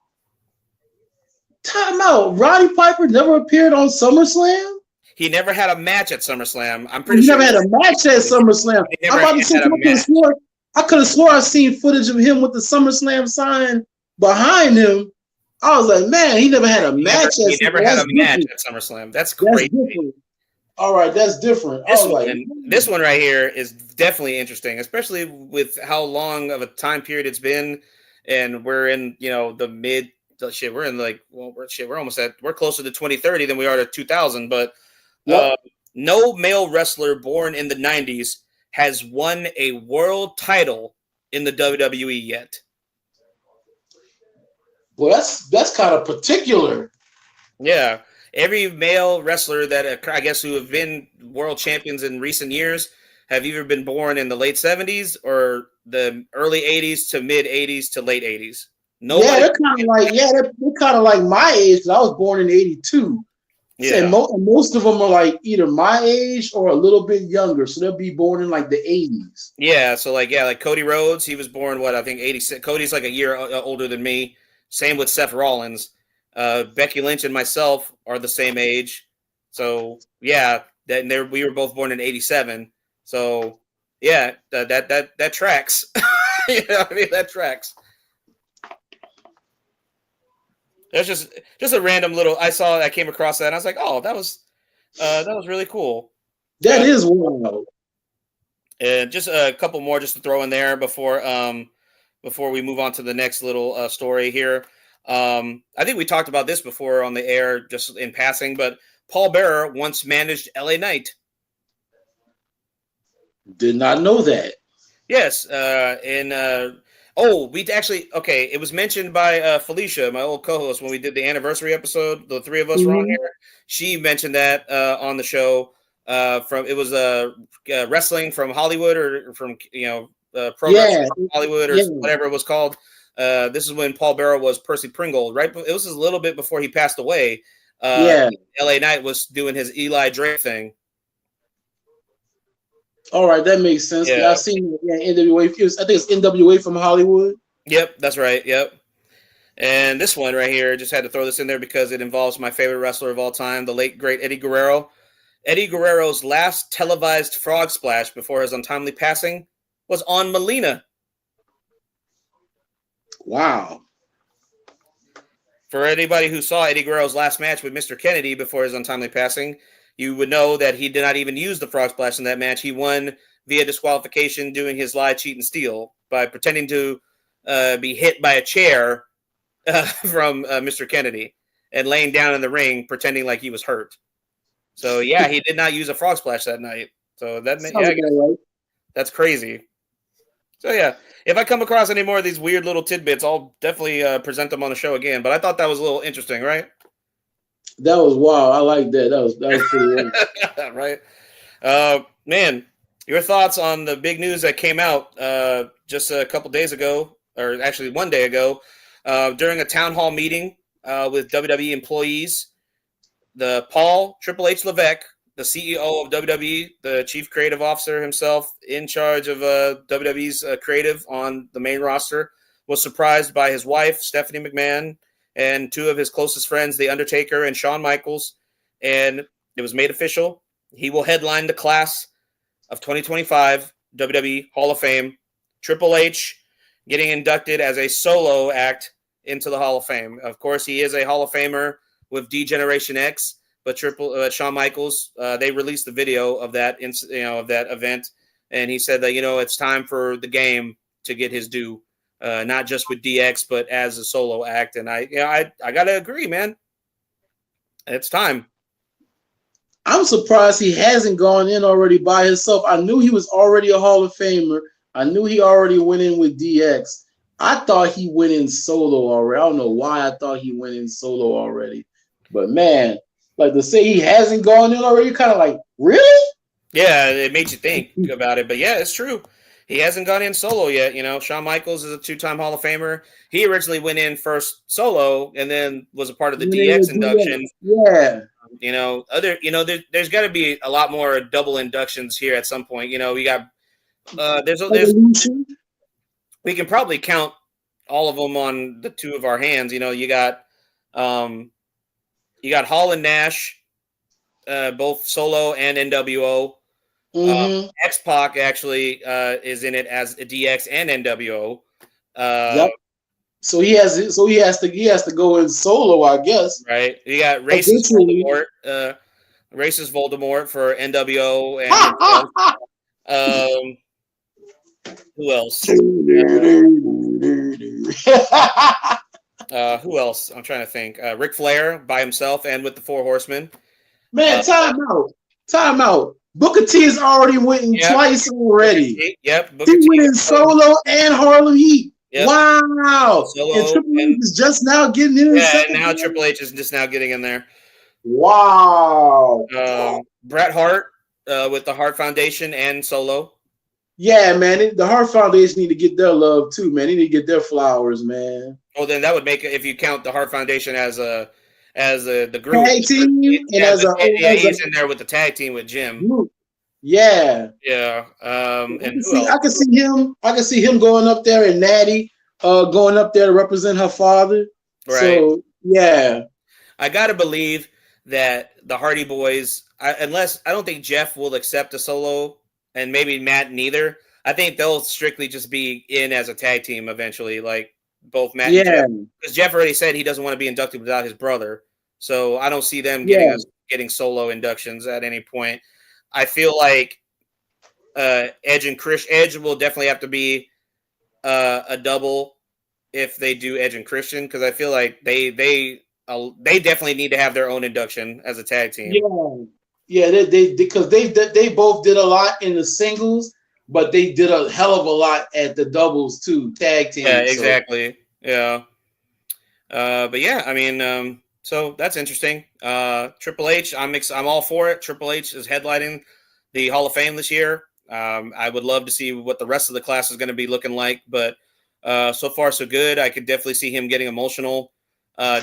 Time out. Roddy Piper never appeared on SummerSlam? He never had a match at SummerSlam. I'm pretty sure. He never had a match at SummerSlam. I could have swore I seen footage of him with the SummerSlam sign behind him. I was like, man, he never had a match. He never had a match at SummerSlam. That's crazy. That's different. All right, that's different. This one right here is definitely interesting, especially with how long of a time period it's been, and we're in the mid shit. We're in we're closer to 2030 than we are to 2000. But no male wrestler born in the 90s has won a world title in the WWE yet. Well, that's kind of particular. Yeah. Every male wrestler that I guess who have been world champions in recent years have either been born in the late 70s or the early 80s to mid 80s to late 80s. They're kind of like my age. Cause I was born in '82. Yeah, and most of them are like either my age or a little bit younger, so they'll be born in like the '80s. Yeah, so like Cody Rhodes, he was born I think '86. Cody's like a year older than me. Same with Seth Rollins. Becky Lynch and myself are the same age, so yeah, we were both born in '87. So yeah, that tracks. That tracks. There's just a random little. I came across that and I was like, oh, that was really cool. That is wild. And just a couple more just to throw in there before we move on to the next little story here. I think we talked about this before on the air, just in passing, but Paul Bearer once managed LA Knight. Did not know that. Yes. It was mentioned by Felicia, my old co-host, when we did the anniversary episode. The three of us were on here. She mentioned that on the show. Wrestling from Hollywood or from pro wrestling from Hollywood or whatever it was called. This is when Paul Bearer was Percy Pringle, right? It was a little bit before he passed away. LA Knight was doing his Eli Drake thing. All right, that makes sense. Yeah. I've seen NWA. I think it's NWA from Hollywood. Yep, that's right. Yep. And this one right here, just had to throw this in there because it involves my favorite wrestler of all time, the late, great Eddie Guerrero. Eddie Guerrero's last televised frog splash before his untimely passing was on Melina. Wow. For anybody who saw Eddie Guerrero's last match with Mr. Kennedy before his untimely passing, you would know that he did not even use the frog splash in that match. He won via disqualification doing his lie, cheat, and steal by pretending to be hit by a chair from Mr. Kennedy and laying down in the ring pretending like he was hurt. So, yeah, he did not use a frog splash that night. So that's crazy. So, yeah, if I come across any more of these weird little tidbits, I'll definitely present them on the show again. But I thought that was a little interesting, right? That was wild. I like that. That was pretty right. Man, your thoughts on the big news that came out just a couple days ago, or actually one day ago, during a town hall meeting with WWE employees. The Paul Triple H Levesque, the CEO of WWE, the chief creative officer himself, in charge of WWE's creative on the main roster, was surprised by his wife, Stephanie McMahon, and two of his closest friends, The Undertaker and Shawn Michaels. And it was made official. He will headline the class of 2025 WWE Hall of Fame. Triple H getting inducted as a solo act into the Hall of Fame. Of course, he is a Hall of Famer with D-Generation X, but Shawn Michaels, they released the video of that, of that event, and he said that it's time for the game to get his due, not just with DX, but as a solo act. And I gotta agree, man. It's time. I'm surprised he hasn't gone in already by himself. I knew he was already a Hall of Famer. I knew he already went in with DX. I thought he went in solo already. I don't know why I thought he went in solo already. But man, like to say he hasn't gone in already, kind of like, really? Yeah, it made you think about it. But yeah, it's true. He hasn't gone in solo yet. Shawn Michaels is a two-time Hall of Famer. He originally went in first solo and then was a part of the DX induction. Yeah. There's got to be a lot more double inductions here at some point. We got we can probably count all of them on the two of our hands. You got Hall and Nash, both solo and NWO. X-Pac actually is in it as a DX and NWO. Yep. So he has to go in solo, I guess. Right. You got Racist Voldemort. Racist Voldemort for NWO and who else? Who else? I'm trying to think. Ric Flair by himself and with the Four Horsemen. Man, time out. Booker T has already went in twice already. Booker T went in solo and Harlem Heat. Yep. Wow. And Triple H is just now getting in. Yeah, and now Triple H is just now getting in there. Wow. Bret Hart with the Hart Foundation and solo. Yeah, man. The Hart Foundation need to get their love too, man. They need to get their flowers, man. Well, then that would make it, if you count the Hart Foundation as the group tag team, he's in there with the tag team with Jim. Yeah. Yeah. I can see him going up there, and Natty going up there to represent her father. Right. So yeah. I gotta believe that the Hardy Boys, unless I don't think Jeff will accept a solo, and maybe Matt neither. I think they'll strictly just be in as a tag team eventually, like both Matt and Jeff. Because Jeff already said he doesn't want to be inducted without his brother. So I don't see them getting solo inductions at any point. I feel like Edge and Edge will definitely have to be a double if they do Edge and Christian, because I feel like they definitely need to have their own induction as a tag team. Yeah, because they both did a lot in the singles, but they did a hell of a lot at the doubles too, tag team. Yeah, exactly. So. Yeah. But yeah, I mean, so that's interesting. Triple H, I'm all for it. Triple H is headlining the Hall of Fame this year. I would love to see what the rest of the class is going to be looking like, but so far so good. I could definitely see him getting emotional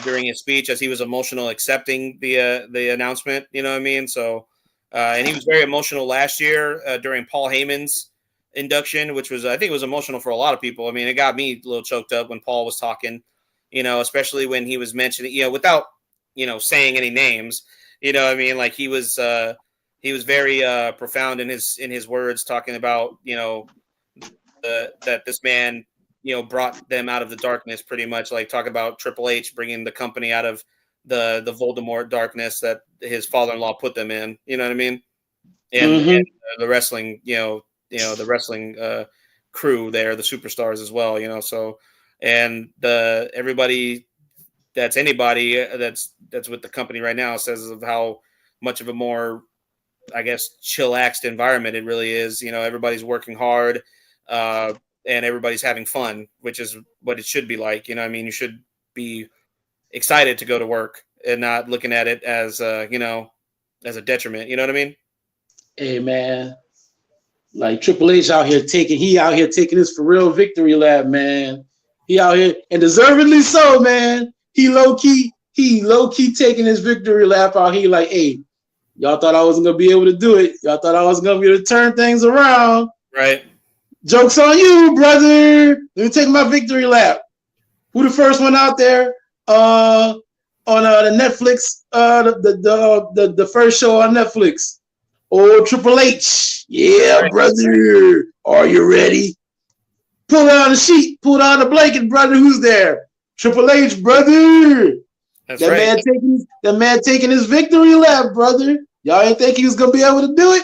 during his speech, as he was emotional accepting the announcement. You know what I mean? So, and he was very emotional last year during Paul Heyman's induction, which was, I think it was emotional for a lot of people. I mean, it got me a little choked up when Paul was talking, you know, especially when he was mentioning, you know, without, you know, saying any names, you know what I mean? Like he was very profound in his words, talking about, you know, that this man, you know, brought them out of the darkness, pretty much, like talking about Triple H bringing the company out of the Voldemort darkness that his father-in-law put them in, you know what I mean? And the wrestling, the wrestling crew there, the superstars as well, you know, so, and everybody that's anybody that's with the company right now says of how much of a more, I guess, chillaxed environment it really is. You know, everybody's working hard, and everybody's having fun, which is what it should be like. You know what I mean? You should be excited to go to work and not looking at it as, you know, as a detriment. You know what I mean? Hey, man. Like Triple H out here taking his for real victory lap, man. He out here, and deservedly so, man. He low key taking his victory lap out here. Like, hey, y'all thought I wasn't gonna be able to do it. Y'all thought I was gonna be able to turn things around. Right. Joke's on you, brother. Let me take my victory lap. Who the first one out there on the Netflix? The first show on Netflix. Oh, Triple H. Yeah, brother. Are you ready? Pull down the sheet. Pull down the blanket, brother. Who's there? Triple H, brother. That's right. That man taking his victory lap, brother. Y'all ain't think he was gonna be able to do it?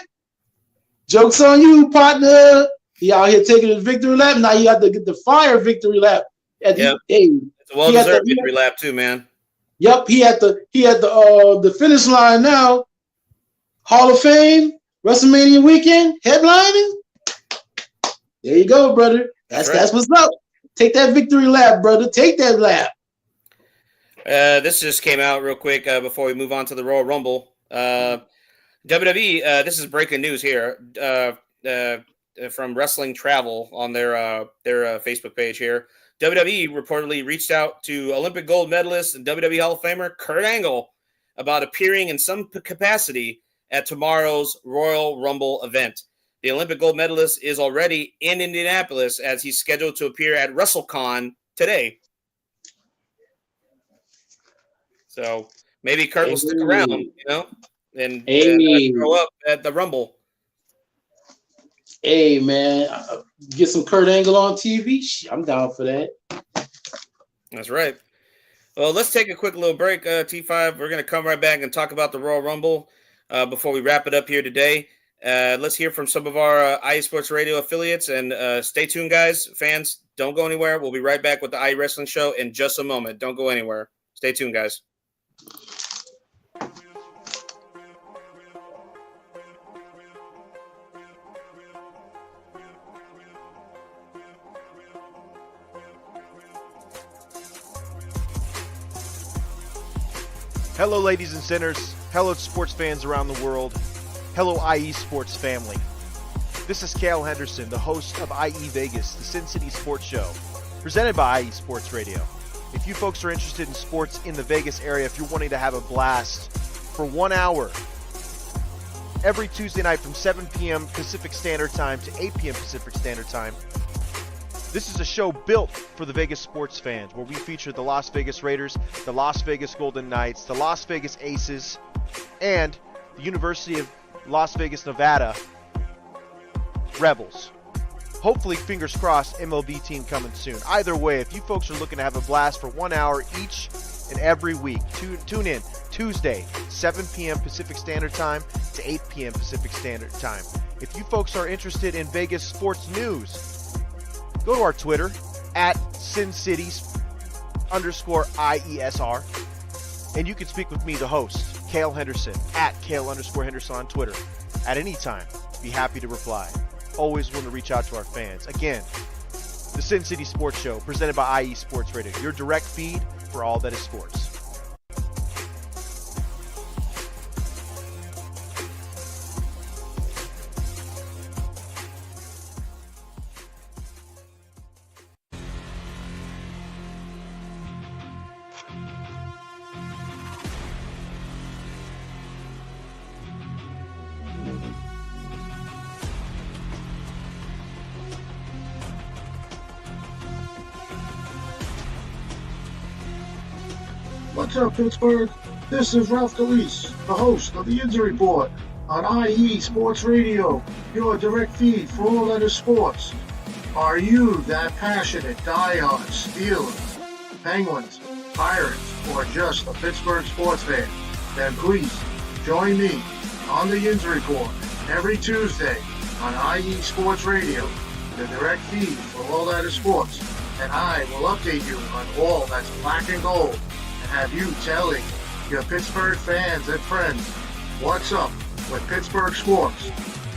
Joke's on you, partner. He out here taking his victory lap. Now you have to get the fire victory lap. It's a well-deserved victory lap too, man. Yep, he had the finish line now. Hall of Fame, WrestleMania weekend, headlining. There you go, brother. That's what's up. Take that victory lap, brother. Take that lap. This just came out real quick before we move on to the Royal Rumble. WWE, this is breaking news here from Wrestling Travel on their Facebook page here. WWE reportedly reached out to Olympic gold medalist and WWE Hall of Famer Kurt Angle about appearing in some capacity at tomorrow's Royal Rumble event. The Olympic gold medalist is already in Indianapolis as he's scheduled to appear at WrestleCon today. So maybe Kurt will stick around, you know, and show up at the Rumble. Hey, man, get some Kurt Angle on TV. I'm down for that. That's right. Well, let's take a quick little break, T5. We're going to come right back and talk about the Royal Rumble before we wrap it up here today. Let's hear from some of our IE Sports Radio affiliates, and stay tuned, guys. Fans, don't go anywhere. We'll be right back with the IE Wrestling Show in just a moment. Don't go anywhere. Stay tuned, guys. Hello, ladies and sinners. Hello, sports fans around the world. Hello, IE Sports family. This is Cale Henderson, the host of IE Vegas, the Sin City Sports Show, presented by IE Sports Radio. If you folks are interested in sports in the Vegas area, if you're wanting to have a blast for 1 hour, every Tuesday night from 7 p.m. Pacific Standard Time to 8 p.m. Pacific Standard Time, this is a show built for the Vegas sports fans, where we feature the Las Vegas Raiders, the Las Vegas Golden Knights, the Las Vegas Aces, and the University of Las Vegas, Nevada Rebels. Hopefully, fingers crossed, MLB team coming soon. Either way, if you folks are looking to have a blast for 1 hour each and every week, tune in Tuesday, 7 p.m. Pacific Standard Time to 8 p.m. Pacific Standard Time. If you folks are interested in Vegas sports news, go to our Twitter at SinCities_IESR, and you can speak with me, the host, Cale Henderson, at Cale_Henderson on Twitter at any time. Be happy to reply. Always willing to reach out to our fans. Again, the Sin City Sports Show, presented by IE Sports Radio, your direct feed for all that is sports. What's up, Pittsburgh? This is Ralph DeLeese, the host of the Injury Report on IE Sports Radio, your direct feed for all that is sports. Are you that passionate, diehard Steelers, Penguins, Pirates, or just a Pittsburgh sports fan? Then please join me on the Injury Report every Tuesday on IE Sports Radio, the direct feed for all that is sports. And I will update you on all that's black and gold, have you telling your Pittsburgh fans and friends what's up with Pittsburgh sports.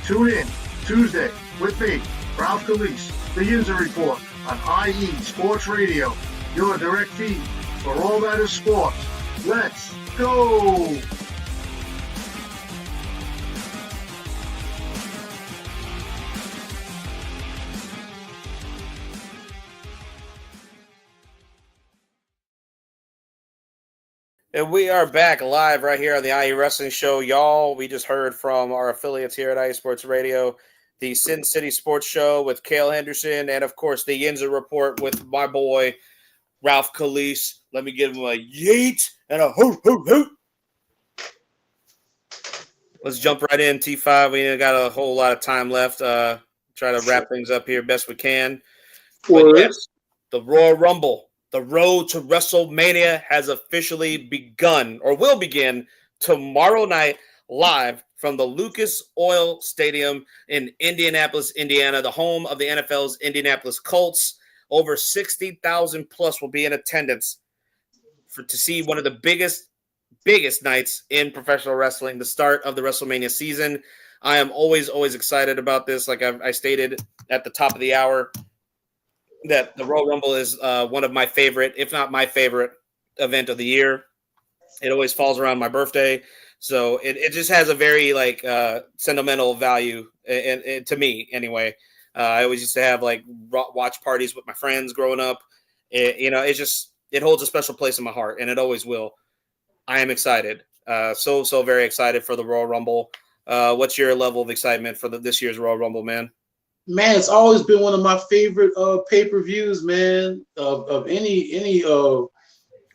Tune in Tuesday with me, Ralph DeLeese, the Injury Report on IE Sports Radio, your direct feed for all that is sports. Let's go! And we are back live right here on the IE Wrestling Show, y'all. We just heard from our affiliates here at IE Sports Radio, the Sin City Sports Show with Cale Henderson, and, of course, the Yinzer Report with my boy, Ralph DeLeese. Let me give him a yeet and a hoot, hoot, hoot. Let's jump right in, T5. We ain't got a whole lot of time left. Try to wrap things up here best we can. But yes, the Royal Rumble. The road to WrestleMania has officially begun, or will begin, tomorrow night live from the Lucas Oil Stadium in Indianapolis, Indiana, the home of the NFL's Indianapolis Colts. Over 60,000 plus will be in attendance to see one of the biggest nights in professional wrestling, the start of the WrestleMania season. I am always excited about this. Like I stated at the top of the hour, that the Royal Rumble is one of my favorite, if not my favorite, event of the year. It always falls around my birthday, so it just has a very sentimental value and to me anyway. I always used to have watch parties with my friends growing up. It holds a special place in my heart, and it always will. I am excited, so very excited for the Royal Rumble. What's your level of excitement for this year's Royal Rumble, man? Man, it's always been one of my favorite pay-per-views, man, of any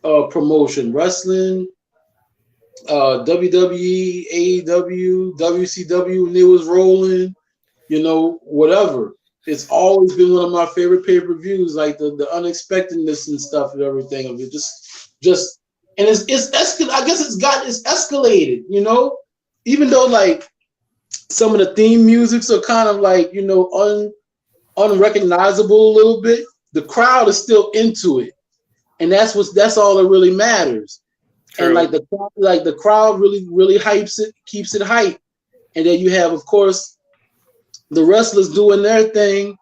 promotion, wrestling, WWE, AEW, WCW, and it was rolling, whatever. It's always been one of my favorite pay-per-views, like the unexpectedness and stuff and everything of it. Just and it's I guess it's escalated, you know? Even though like some of the theme musics are kind of like, you know, unrecognizable a little bit, the crowd is still into it. And that's all that really matters. True. And like the crowd really hypes it, keeps it hyped. And then you have, of course, the wrestlers doing their thing,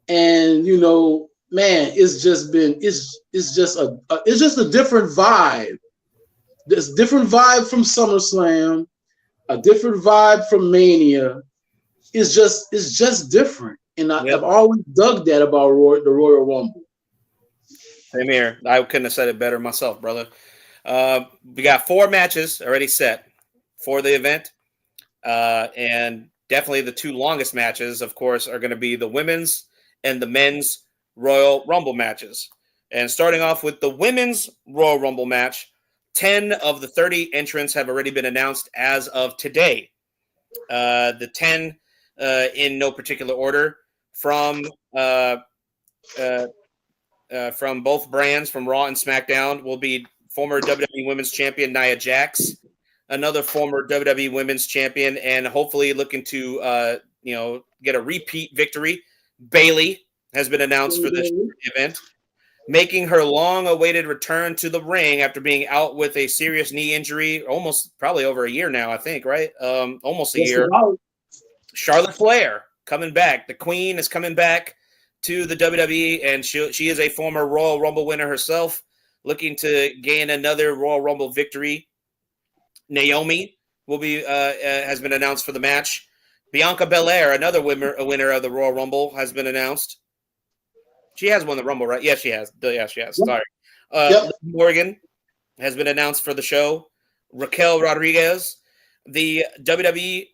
and you know, man, it's just a different vibe. There's a different vibe from SummerSlam, a different vibe from Mania. It's just different, and I've always dug that about the Royal Rumble. Same here. I couldn't have said it better myself, brother. We got 4 matches already set for the event, and definitely the 2 longest matches, of course, are going to be the women's and the men's Royal Rumble matches. And starting off with the women's Royal Rumble match, 10 of the 30 entrants have already been announced as of today. The 10, in no particular order, from both brands, from Raw and SmackDown, will be former WWE Women's Champion Nia Jax, another former WWE Women's Champion, and hopefully looking to get a repeat victory. Bayley has been announced for this event, making her long-awaited return to the ring after being out with a serious knee injury, probably over a year now, I think, right? Almost a year. Charlotte Flair coming back. The Queen is coming back to the WWE, and she is a former Royal Rumble winner herself, looking to gain another Royal Rumble victory. Naomi has been announced for the match. Bianca Belair, another winner of the Royal Rumble, has been announced. She has won the Rumble, right? Yes, she has. Yes, she has. Sorry. Morgan has been announced for the show. Raquel Rodriguez, the WWE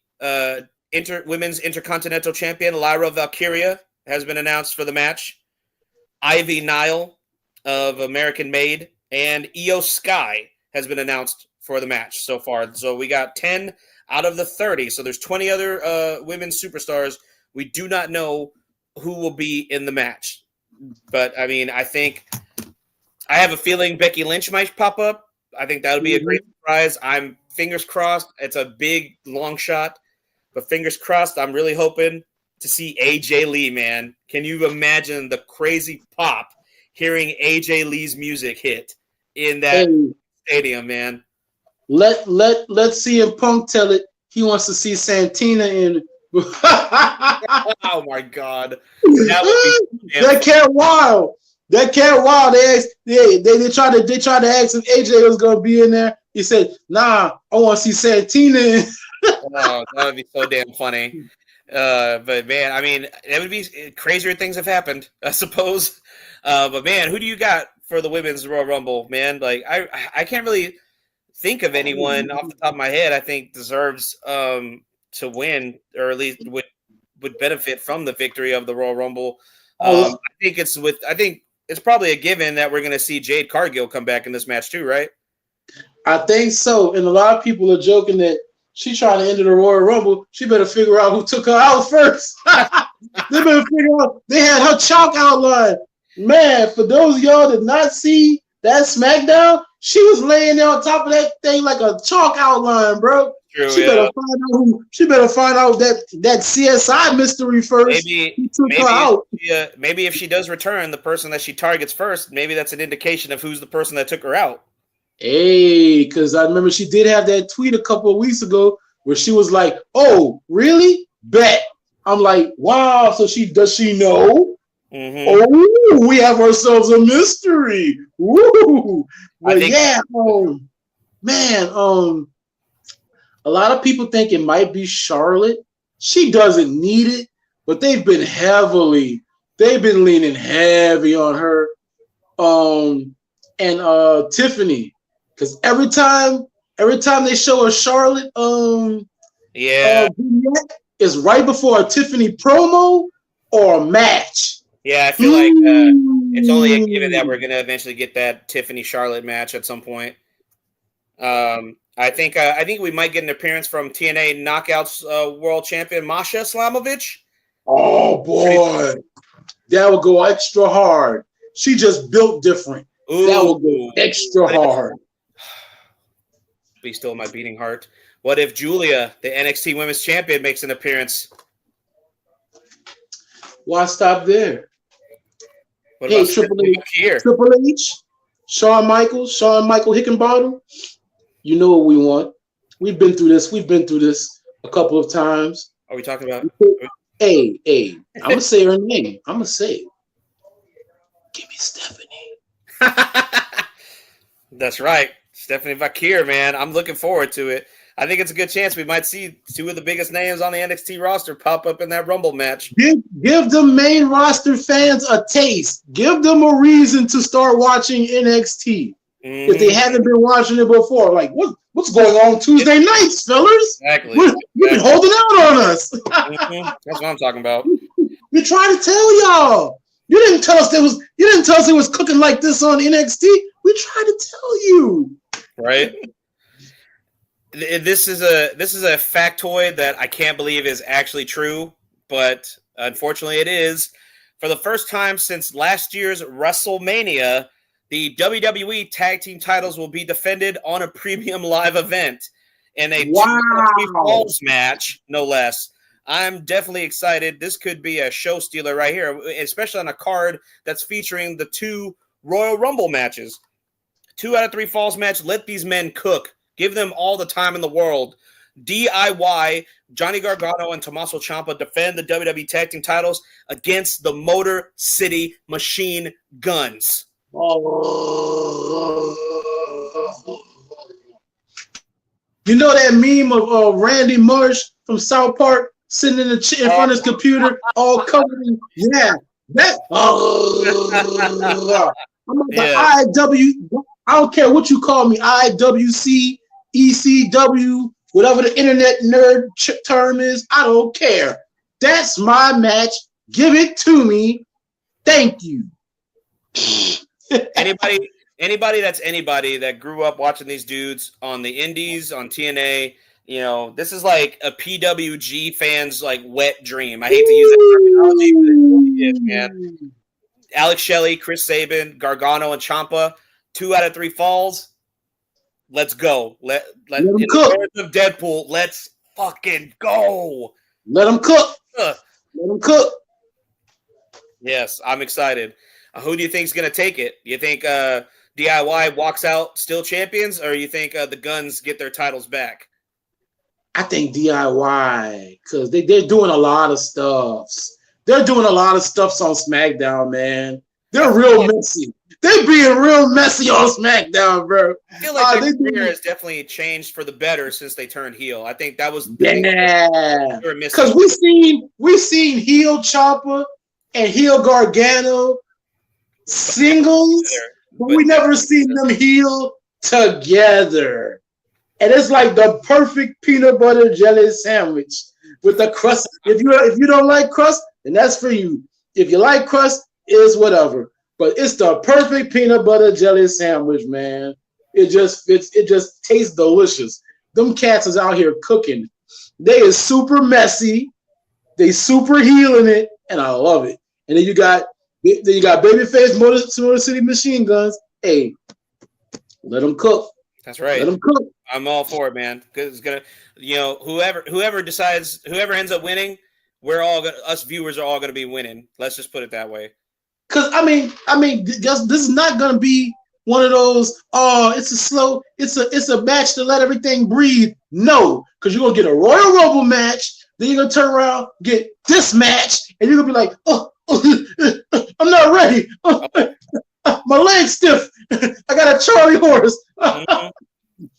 Women's Intercontinental Champion, Lyra Valkyria, has been announced for the match. Ivy Nile of American Made and Io Sky has been announced for the match so far. So we got 10 out of the 30. So there's 20 other women's superstars. We do not know who will be in the match. But, I mean, I have a feeling Becky Lynch might pop up. I think that would be a great surprise. I'm fingers crossed. It's a big, long shot. But fingers crossed, I'm really hoping to see AJ Lee, man. Can you imagine the crazy pop hearing AJ Lee's music hit in that stadium, man? Let CM Punk tell it. He wants to see Santina in. Oh my God, that cat wild. They tried to ask if AJ was gonna be in there. He said, "Nah, I want to see Santina in." Oh, that would be so damn funny. But man, I mean, it would be crazier things have happened, I suppose. But man, who do you got for the women's Royal Rumble, man? Like, I can't really think of anyone off the top of my head I think deserves to win, or at least would benefit from the victory of the Royal Rumble. I think it's probably a given that we're going to see Jade Cargill come back in this match too, right? I think so. And a lot of people are joking that she's trying to enter the Royal Rumble. She better figure out who took her out first. They better figure out. They had her chalk outline. Man, for those of y'all that did not see that SmackDown, she was laying there on top of that thing like a chalk outline, bro. True, she better find out that CSI mystery first. Maybe if she does return, the person that she targets first, maybe that's an indication of who's the person that took her out. Hey, because I remember she did have that tweet a couple of weeks ago where she was like, "Oh, really? Bet." I'm like, "Wow." So does she know? Mm-hmm. Oh, we have ourselves a mystery. Woo! But a lot of people think it might be Charlotte. She doesn't need it, but they've been leaning heavy on her. And Tiffany, because every time they show a Charlotte vignette, is right before a Tiffany promo or a match. Yeah, I feel like it's only a given that we're gonna eventually get that Tiffany Charlotte match at some point. I think we might get an appearance from TNA Knockouts World Champion Masha Slamovich. Oh boy, that would go extra hard. She just built different. Ooh. That would go extra hard. Be still my beating heart. What if Julia, the NXT Women's Champion, makes an appearance? Why stop there? What hey, Triple H, Shawn Michaels Hickenbottom. You know what we want. We've been through this. A couple of times. Are we talking about? Hey, I'm gonna say her name. I'm gonna say it. Give me Stephanie. That's right. Stephanie Vakir, man. I'm looking forward to it. I think it's a good chance we might see two of the biggest names on the NXT roster pop up in that Rumble match. Give the main roster fans a taste. Give them a reason to start watching NXT. Mm-hmm. If they haven't been watching it before. Like, what's going on Tuesday nights, fellas? Exactly. You've been holding out on us. Mm-hmm. That's what I'm talking about. We tried to tell y'all. You didn't tell us it was cooking like this on NXT. We tried to tell you. Right. This is a factoid that I can't believe is actually true, but unfortunately it is. For the first time since last year's WrestleMania, the WWE Tag Team titles will be defended on a premium live event in a 2 falls match, no less. I'm definitely excited. This could be a show stealer right here, especially on a card that's featuring the 2 Royal Rumble matches. 2 out of 3 falls match. Let these men cook. Give them all the time in the world. DIY, Johnny Gargano and Tommaso Ciampa defend the WWE Tag Team titles against the Motor City Machine Guns. You know that meme of Randy Marsh from South Park sitting in front of his computer, all covered in that. I'm like the I don't care what you call me, IWC, ECW, whatever the internet nerd term is. I don't care. That's my match. Give it to me. Thank you. Anybody that grew up watching these dudes on the indies, on TNA, you know, this is like a PWG fan's like wet dream. I hate to use that terminology, but it really is, man. Alex Shelley, Chris Sabin, Gargano, and Ciampa, 2 out of 3 falls. Let's go. Let in the words of Deadpool, let's fucking go. Let them cook. Let them cook. Yes, I'm excited. Who do you think is going to take it? You think DIY walks out still champions, or you think the Guns get their titles back? I think DIY, because they're doing a lot of stuffs. They're doing a lot of stuffs on SmackDown, man. They're real messy. They being real messy on SmackDown, bro. I feel like their career has definitely changed for the better since they turned heel. I think that was because we seen heel Ciampa and heel Gargano singles, but we never seen them heel together. And it's like the perfect peanut butter jelly sandwich with the crust. If you don't like crust, then that's for you. If you like crust, it's whatever. But it's the perfect peanut butter jelly sandwich, man. It just tastes delicious. Them cats is out here cooking. They is super messy. They super healing it, and I love it. And then you got babyface Motor City Machine Guns. Hey, let them cook. That's right. Let them cook. I'm all for it, man. Because it's gonna, whoever ends up winning, us viewers are all gonna be winning. Let's just put it that way. Because I mean, this is not gonna be one of those. Oh, it's a match to let everything breathe. No, because you're gonna get a Royal Rumble match, then you're gonna turn around, get this match, and you're gonna be like, I'm not ready. My leg's stiff. I got a Charlie horse.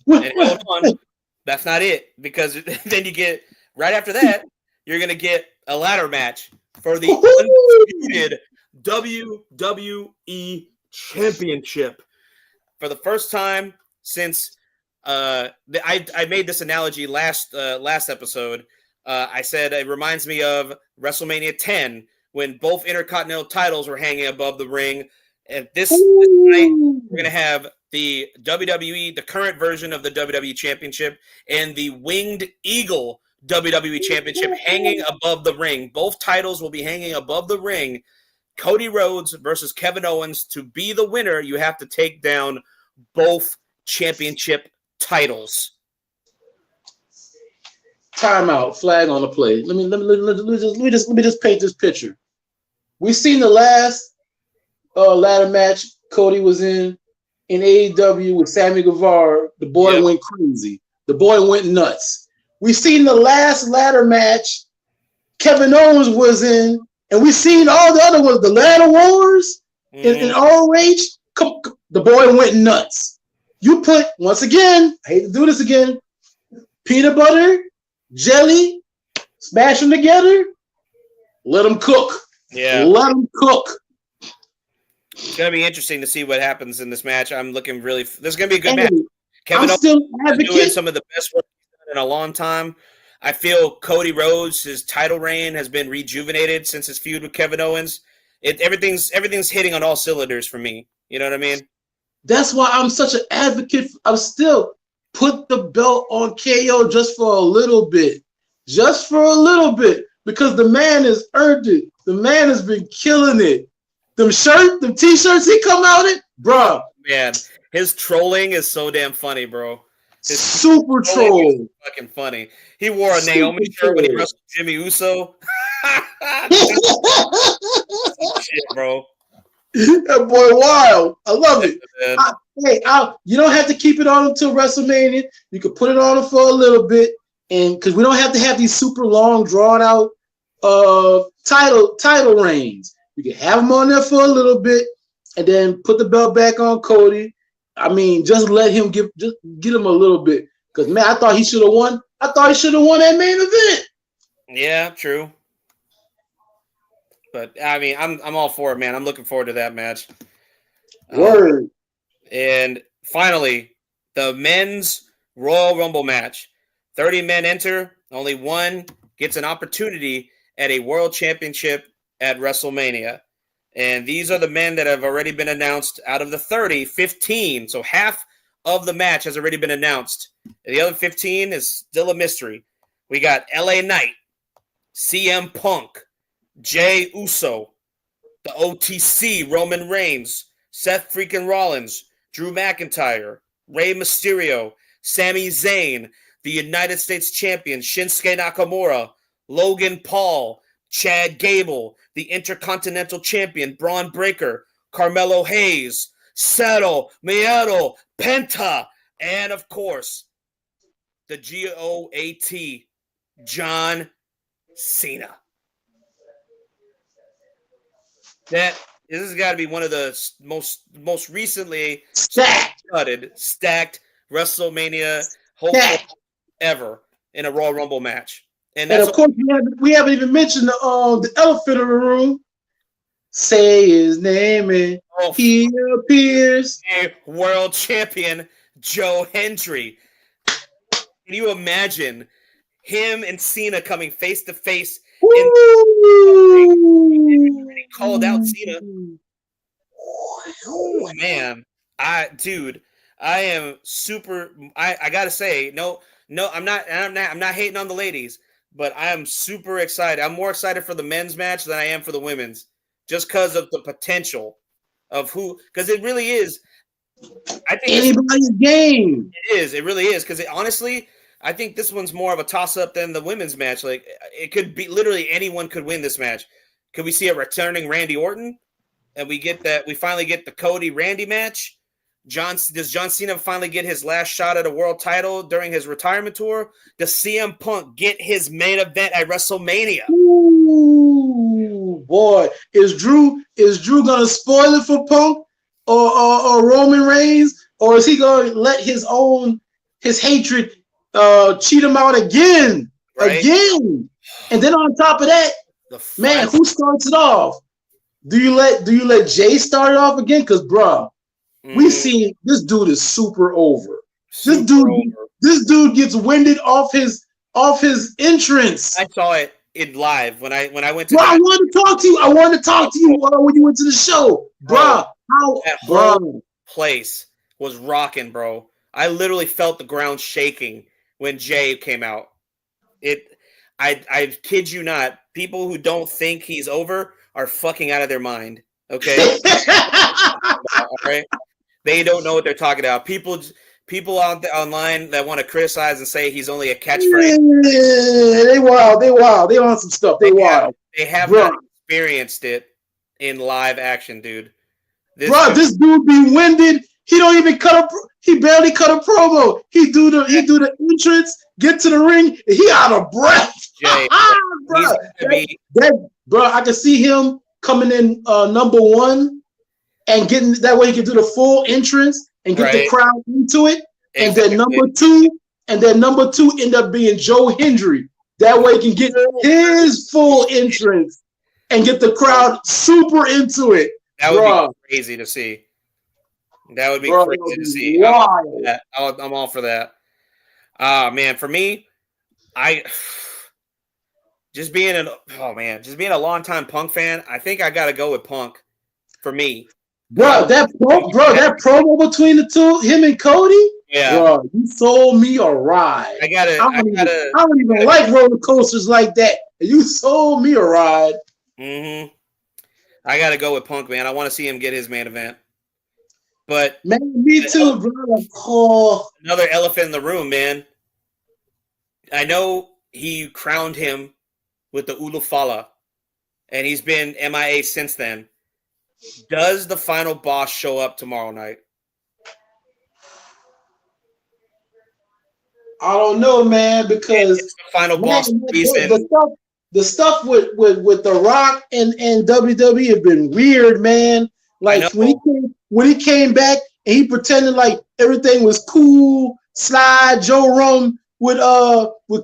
And hold on, that's not it, because then you get right after that, you're gonna get a ladder match for the undisputed WWE Championship for the first time since I made this analogy last episode. I said it reminds me of WrestleMania 10 when both Intercontinental titles were hanging above the ring. And this night we're gonna have the WWE, the current version of the WWE Championship, and the Winged Eagle WWE Championship hanging above the ring. Both titles will be hanging above the ring. Cody Rhodes versus Kevin Owens. To be the winner, you have to take down both championship titles. Timeout. Flag on the play. Let me just paint this picture. We seen the last ladder match Cody was in AEW with Sammy Guevara. The boy went crazy. The boy went nuts. We seen the last ladder match Kevin Owens was in, and we seen all the other ones, the ladder wars in ROH. The boy went nuts. You put, once again, I hate to do this again, peanut butter, jelly, smash them together, let them cook. Yeah. Let them cook. It's going to be interesting to see what happens in this match. I'm looking really – this is going to be a good match. Kevin Owens still is doing some of the best work in a long time. I feel Cody Rhodes, his title reign has been rejuvenated since his feud with Kevin Owens. Everything's hitting on all cylinders for me. You know what I mean? That's why I'm such an advocate. I'm still put the belt on KO just for a little bit. Just for a little bit. Because the man has earned it. The man has been killing it. Them t-shirts he come out in, bro. Man, his trolling is so damn funny, bro. His super troll. Fucking funny. He wore a Naomi shirt when he wrestled Jimmy Uso. Shit, bro. That boy wild. I love it. You don't have to keep it on until WrestleMania. You can put it on for a little bit, and because we don't have to have these super long, drawn out title reigns. You can have him on there for a little bit, and then put the belt back on Cody. I mean, just let him get him a little bit. Because man, I thought he should have won. I thought he should have won that main event. Yeah, true. But I mean, I'm all for it, man. I'm looking forward to that match. Word. And finally, the men's Royal Rumble match. 30 men enter. Only one gets an opportunity at a world championship at WrestleMania. And these are the men that have already been announced. Out of the 30, 15. So half of the match has already been announced. And the other 15 is still a mystery. We got LA Knight, CM Punk, Jey Uso, the OTC, Roman Reigns, Seth freaking Rollins, Drew McIntyre, Rey Mysterio, Sami Zayn, the United States Champion, Shinsuke Nakamura, Logan Paul, Chad Gable, the Intercontinental Champion, Braun Breaker, Carmelo Hayes, Cero, Miedo, Penta, and of course, the GOAT, John Cena. This has got to be one of the most recently stacked WrestleMania ever in a Royal Rumble match. And of course, we haven't even mentioned the elephant in the room. Say his name and he appears. World champion Joe Hendry. Can you imagine him and Cena coming face to face? He called out Cena. Oh, man, I am super. I gotta say, no, I'm not hating on the ladies, but I am super excited. I'm more excited for the men's match than I am for the women's, just because of the potential of because it really is. I think anybody's game. It really is, because honestly, I think this one's more of a toss-up than the women's match. Like, it could be literally anyone could win this match. Could we see a returning Randy Orton? And we finally get the Cody Randy match. Does John Cena finally get his last shot at a world title during his retirement tour? Does CM Punk get his main event at WrestleMania? Ooh, boy, is Drew gonna spoil it for Punk or Roman Reigns, or is he gonna let his hatred cheat him out again? And then on top of that, man, who starts it off? Do you let Jay start it off again? Because bruh, we see this dude is super over. This dude gets winded off his entrance. I saw it in live when I went to. Bro, I wanted to talk to you. When you went to the show, bruh. That whole place was rocking, bro. I literally felt the ground shaking when Jay came out. I kid you not. People who don't think he's over are fucking out of their mind. Okay. All right. They don't know what they're talking about. People online that want to criticize and say he's only a catchphrase. Yeah, they wild. They on some stuff. They wild. They have not experienced it in live action, dude. This dude be winded. He don't even he barely cut a promo. He do the entrance, get to the ring, and he out of breath. Jay, bro, I can see him coming in number 1 and getting that way he can do the full entrance and get the crowd into it. Exactly. And then number two end up being Joe Hendry. That way he can get his full entrance and get the crowd super into it. That would be crazy to see. That would be crazy to see. I'm all for that. Man, for me, just being a longtime Punk fan, I think I got to go with Punk for me. That promo between the two, him and Cody, bro, you sold me a ride. I don't even like roller coasters like that. You sold me a ride. Mm-hmm. I got to go with Punk, man. I want to see him get his main event. But man, me too, bro. Another elephant in the room, man. I know he crowned him with the Ulufala, and he's been MIA since then. Does the final boss show up tomorrow night? I don't know, man, because it's the final boss season. The stuff with The Rock and WWE have been weird, man. Like when he came back and he pretended like everything was cool, slide Joe Rum with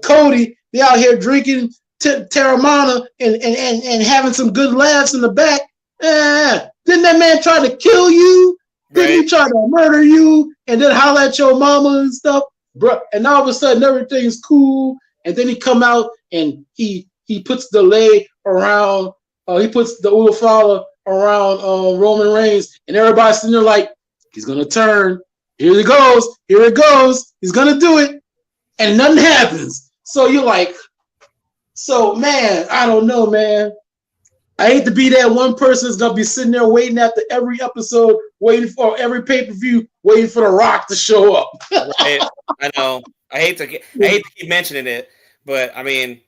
Cody. They out here drinking Terramana and having some good laughs in the back. Didn't that man try to kill you? Didn't he try to murder you and then holler at your mama and stuff? Bro, and all of a sudden everything's cool. And then he come out and he puts the lay around, he puts the Ulufala around Roman Reigns, and everybody's sitting there like, he's gonna turn. Here it goes. He's gonna do it, and nothing happens. So you're like, man, I don't know, man. I hate to be that one person that's gonna be sitting there waiting after every episode, waiting for every pay-per-view, waiting for The Rock to show up. Right. I know. I hate to keep mentioning it, but I mean,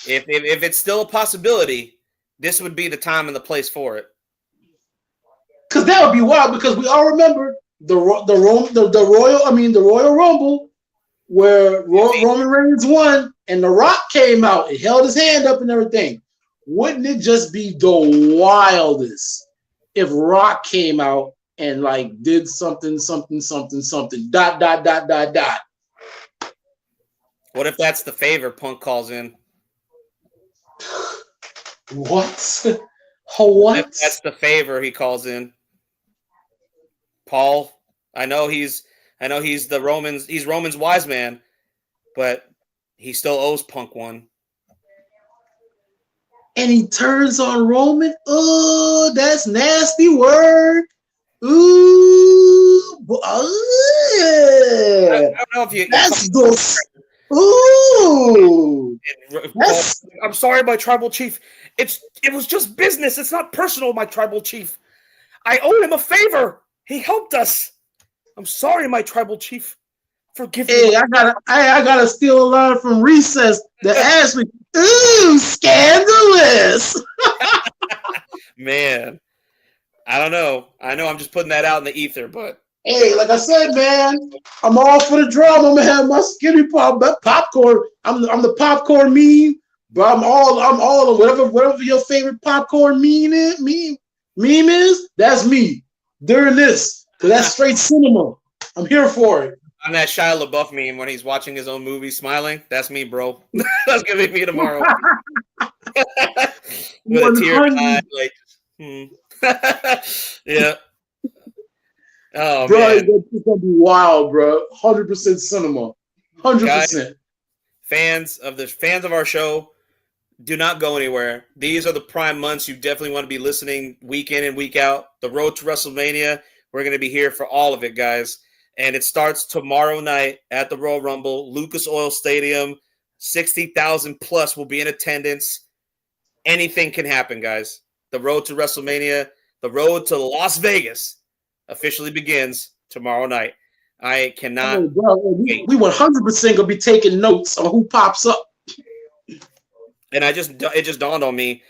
if it's still a possibility, this would be the time and the place for it. Because that would be wild. Because we all remember the Royal Rumble, where Roman Reigns won, and The Rock came out and held his hand up and everything. Wouldn't it just be the wildest if Rock came out and like did something, dot. What if that's the favor Punk calls in? What? What? If that's the favor he calls in. Paul, I know he's Roman's wise man, but he still owes Punk one. And he turns on Roman. Oh, that's nasty word. Ooh. I don't know if you. That's the. Ooh. I'm sorry, my tribal chief. It was just business. It's not personal, my tribal chief. I owe him a favor. He helped us. I'm sorry, my tribal chief. Forgive me. Hey, I gotta steal a line from Recess that asked me, ooh, scandalous. Man, I don't know. I know I'm just putting that out in the ether, but hey, like I said, man, I'm all for the drama. I'm gonna have my skinny popcorn. I'm the popcorn meme, but I'm all whatever your favorite popcorn meme is. That's me during this, because that's straight cinema. I'm here for it. On that Shia LaBeouf meme when he's watching his own movie smiling, that's me, bro. That's gonna be me tomorrow. With a tear in my eye, yeah. Oh, bro, man. It's gonna be wild, bro. 100% cinema. 100%. Fans of our show, do not go anywhere. These are the prime months you definitely want to be listening week in and week out. The road to WrestleMania, we're going to be here for all of it, guys. And it starts tomorrow night at the Royal Rumble, Lucas Oil Stadium. 60,000 plus will be in attendance. Anything can happen, guys. The road to WrestleMania, the road to Las Vegas officially begins tomorrow night. I cannot wait. We 100% gonna be taking notes on who pops up. And it just dawned on me.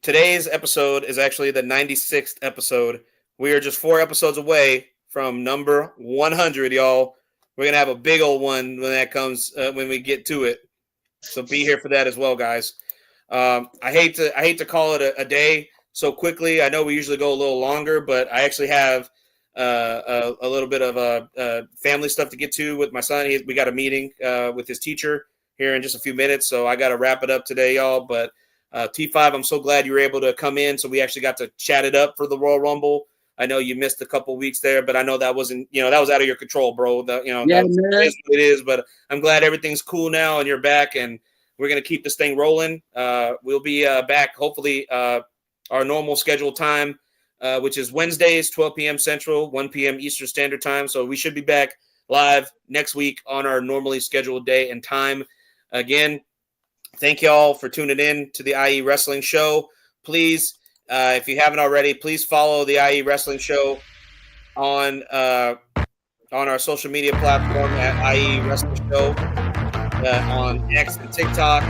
Today's episode is actually the 96th episode. We are just 4 episodes away from number 100, y'all. We're gonna have a big old one when that comes when we get to it. So be here for that as well, guys. I hate to call it a day so quickly. I know we usually go a little longer, but I actually have a little bit of family stuff to get to with my son. We got a meeting with his teacher here in just a few minutes, so I got to wrap it up today, y'all. But T5, I'm so glad you were able to come in, so we actually got to chat it up for the Royal Rumble. I know you missed a couple weeks there, but I know that wasn't, that was out of your control, bro. That is what it is. But I'm glad everything's cool now and you're back, and we're gonna keep this thing rolling. We'll be back hopefully our normal scheduled time, which is Wednesdays, 12 p.m. Central, 1 p.m. Eastern Standard Time. So we should be back live next week on our normally scheduled day and time. Again, thank y'all for tuning in to the IE Wrestling Show. Please, if you haven't already, please follow the IE Wrestling Show on our social media platform at IE Wrestling Show on X and TikTok.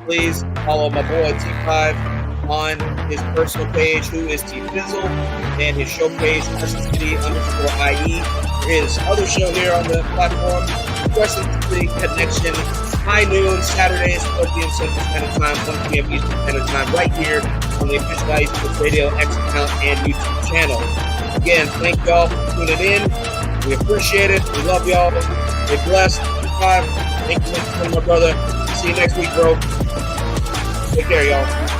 Please follow my boy T5 on his personal page, who is T Fizzle, and his show page, WrestleCity_IE. His other show here on the platform, Wrestling City Connection, high noon, Saturdays, 4 p.m. Central Standard Time, 1 p.m. Eastern Standard Time, right here on the official IE Sports Radio X account and YouTube channel. Again, thank y'all for tuning in. We appreciate it. We love y'all. Stay blessed. Thank you, my brother. See you next week, bro. Take care, y'all.